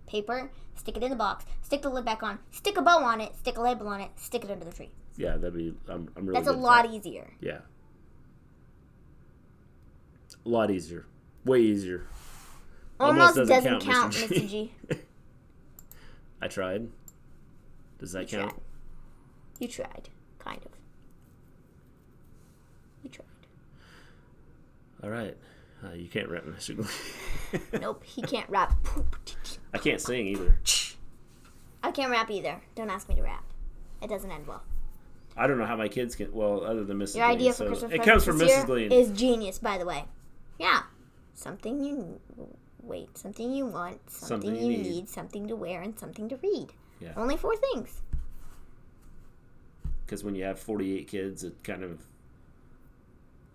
paper, stick it in the box, stick the lid back on, stick a bow on it, stick a label on it, stick it under the tree. Yeah, that'd be. I'm really. That's good a at lot that. easier. Yeah. A lot easier. Way easier. Almost doesn't count, Mr. Mr. G. I tried. Does that count? You tried. Kind of. You tried. All right. You can't rap, Mr. Glee. Nope, he can't rap. I can't sing either. I can't rap either. Don't ask me to rap. It doesn't end well. I don't know how my kids can. Well, other than Mrs. Your Gleen, idea for so Christmas it presents comes from this Mrs. year Gleen. is genius, by the way. Yeah. Something you want, something you need, something to wear, and something to read. Yeah. Only 4 things. because when you have 48 kids, it kind of,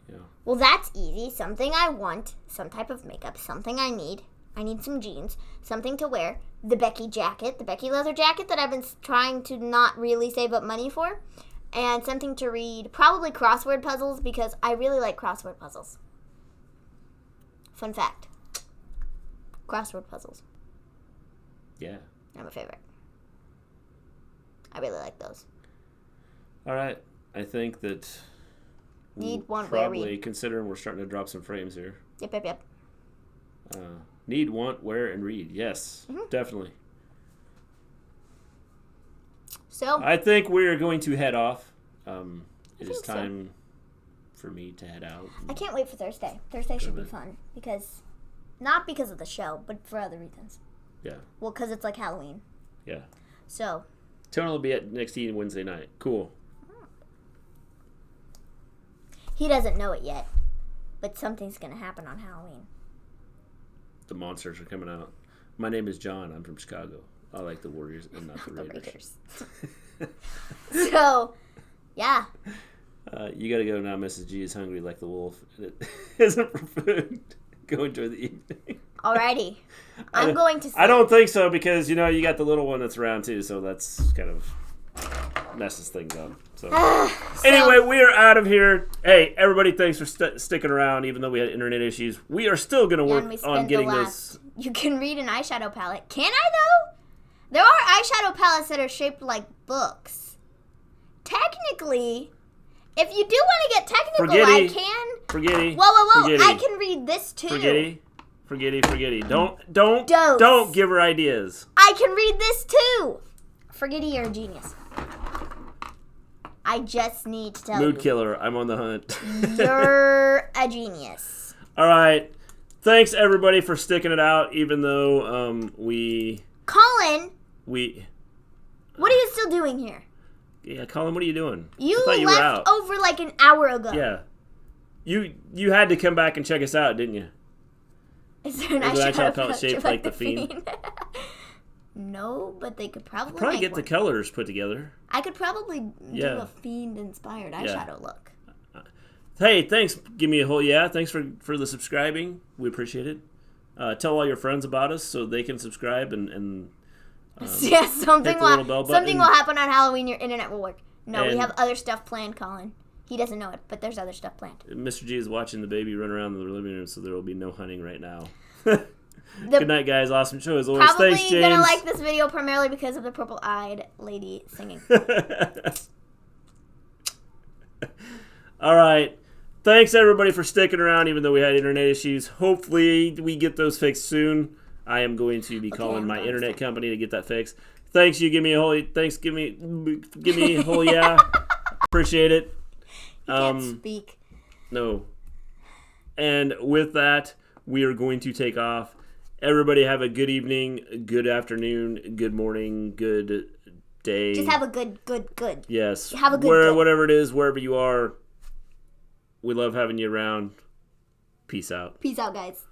you know. Well, that's easy. Something I want, some type of makeup, something I need. I need some jeans, something to wear, the Becky jacket, the Becky leather jacket that I've been trying to not really save up money for, and something to read, probably crossword puzzles, because I really like crossword puzzles. Fun fact. Crossword puzzles. Yeah. They're my favorite. I really like those. All right. I think that Need, want, probably, wear, read. considering we're starting to drop some frames here. Yep. Need, want, wear, and read. Yes, definitely. So I think we're going to head off. It is think so. time for me to head out. I can't wait for Thursday. Thursday should be fun because, not because of the show, but for other reasons. Yeah. Well, because it's like Halloween. Yeah. So. Tony will be at NXT Wednesday night. Cool. He doesn't know it yet, but something's going to happen on Halloween. The monsters are coming out. My name is John. I'm from Chicago. I like the Warriors and not the Raiders. So, yeah. You got to go now. Mrs. G is hungry like the wolf. And it isn't for food. Go enjoy the evening. Alrighty. I'm going to sleep. I don't think so because, you know, you got the little one that's around too. So that's kind of messes things up. So anyway, we are out of here. Hey, everybody, thanks for sticking around. Even though we had internet issues, we are still going to work on getting this. You can read an eyeshadow palette. Can I, though? There are eyeshadow palettes that are shaped like books. Technically, if you do want to get technical, I can. Forgetty. Whoa. Forgetty. I can read this, too. Forgetty. Don't give her ideas. I can read this, too. Forgetty, you're a genius. I just need to tell you. Mood killer. I'm on the hunt. You're a genius. All right. Thanks, everybody, for sticking it out, even though Colin. What are you still doing here? Yeah, Colin, what are you doing? You were left out. over like an hour ago. Yeah. You had to come back and check us out, didn't you? Is there an eyeshadow palette shaped like the Fiend? No, but they could probably get the colors put together. I could probably do a Fiend-inspired eyeshadow look. Hey, thanks. Give me a whole Thanks for the subscribing. We appreciate it. Tell all your friends about us so they can subscribe and something will happen on Halloween. Your internet will work. No, we have other stuff planned, Colin. He doesn't know it, but there's other stuff planned. Mr. G is watching the baby run around in the living room, so there will be no hunting right now. Good night, guys. Awesome show as always. Probably Thanks, James. gonna like this video primarily because of the purple-eyed lady singing. All right. Thanks, everybody, for sticking around, even though we had internet issues. Hopefully, we get those fixed soon. I am going to be calling my internet company to get that fixed. Thanks, you give me a whole. Thanks, give me a whole Appreciate it. You can't speak. No. And with that, we are going to take off. Everybody have a good evening, good afternoon, good morning, good day. Just have a good. Yes. Have a good day. Whatever it is, wherever you are. We love having you around. Peace out. Peace out, guys.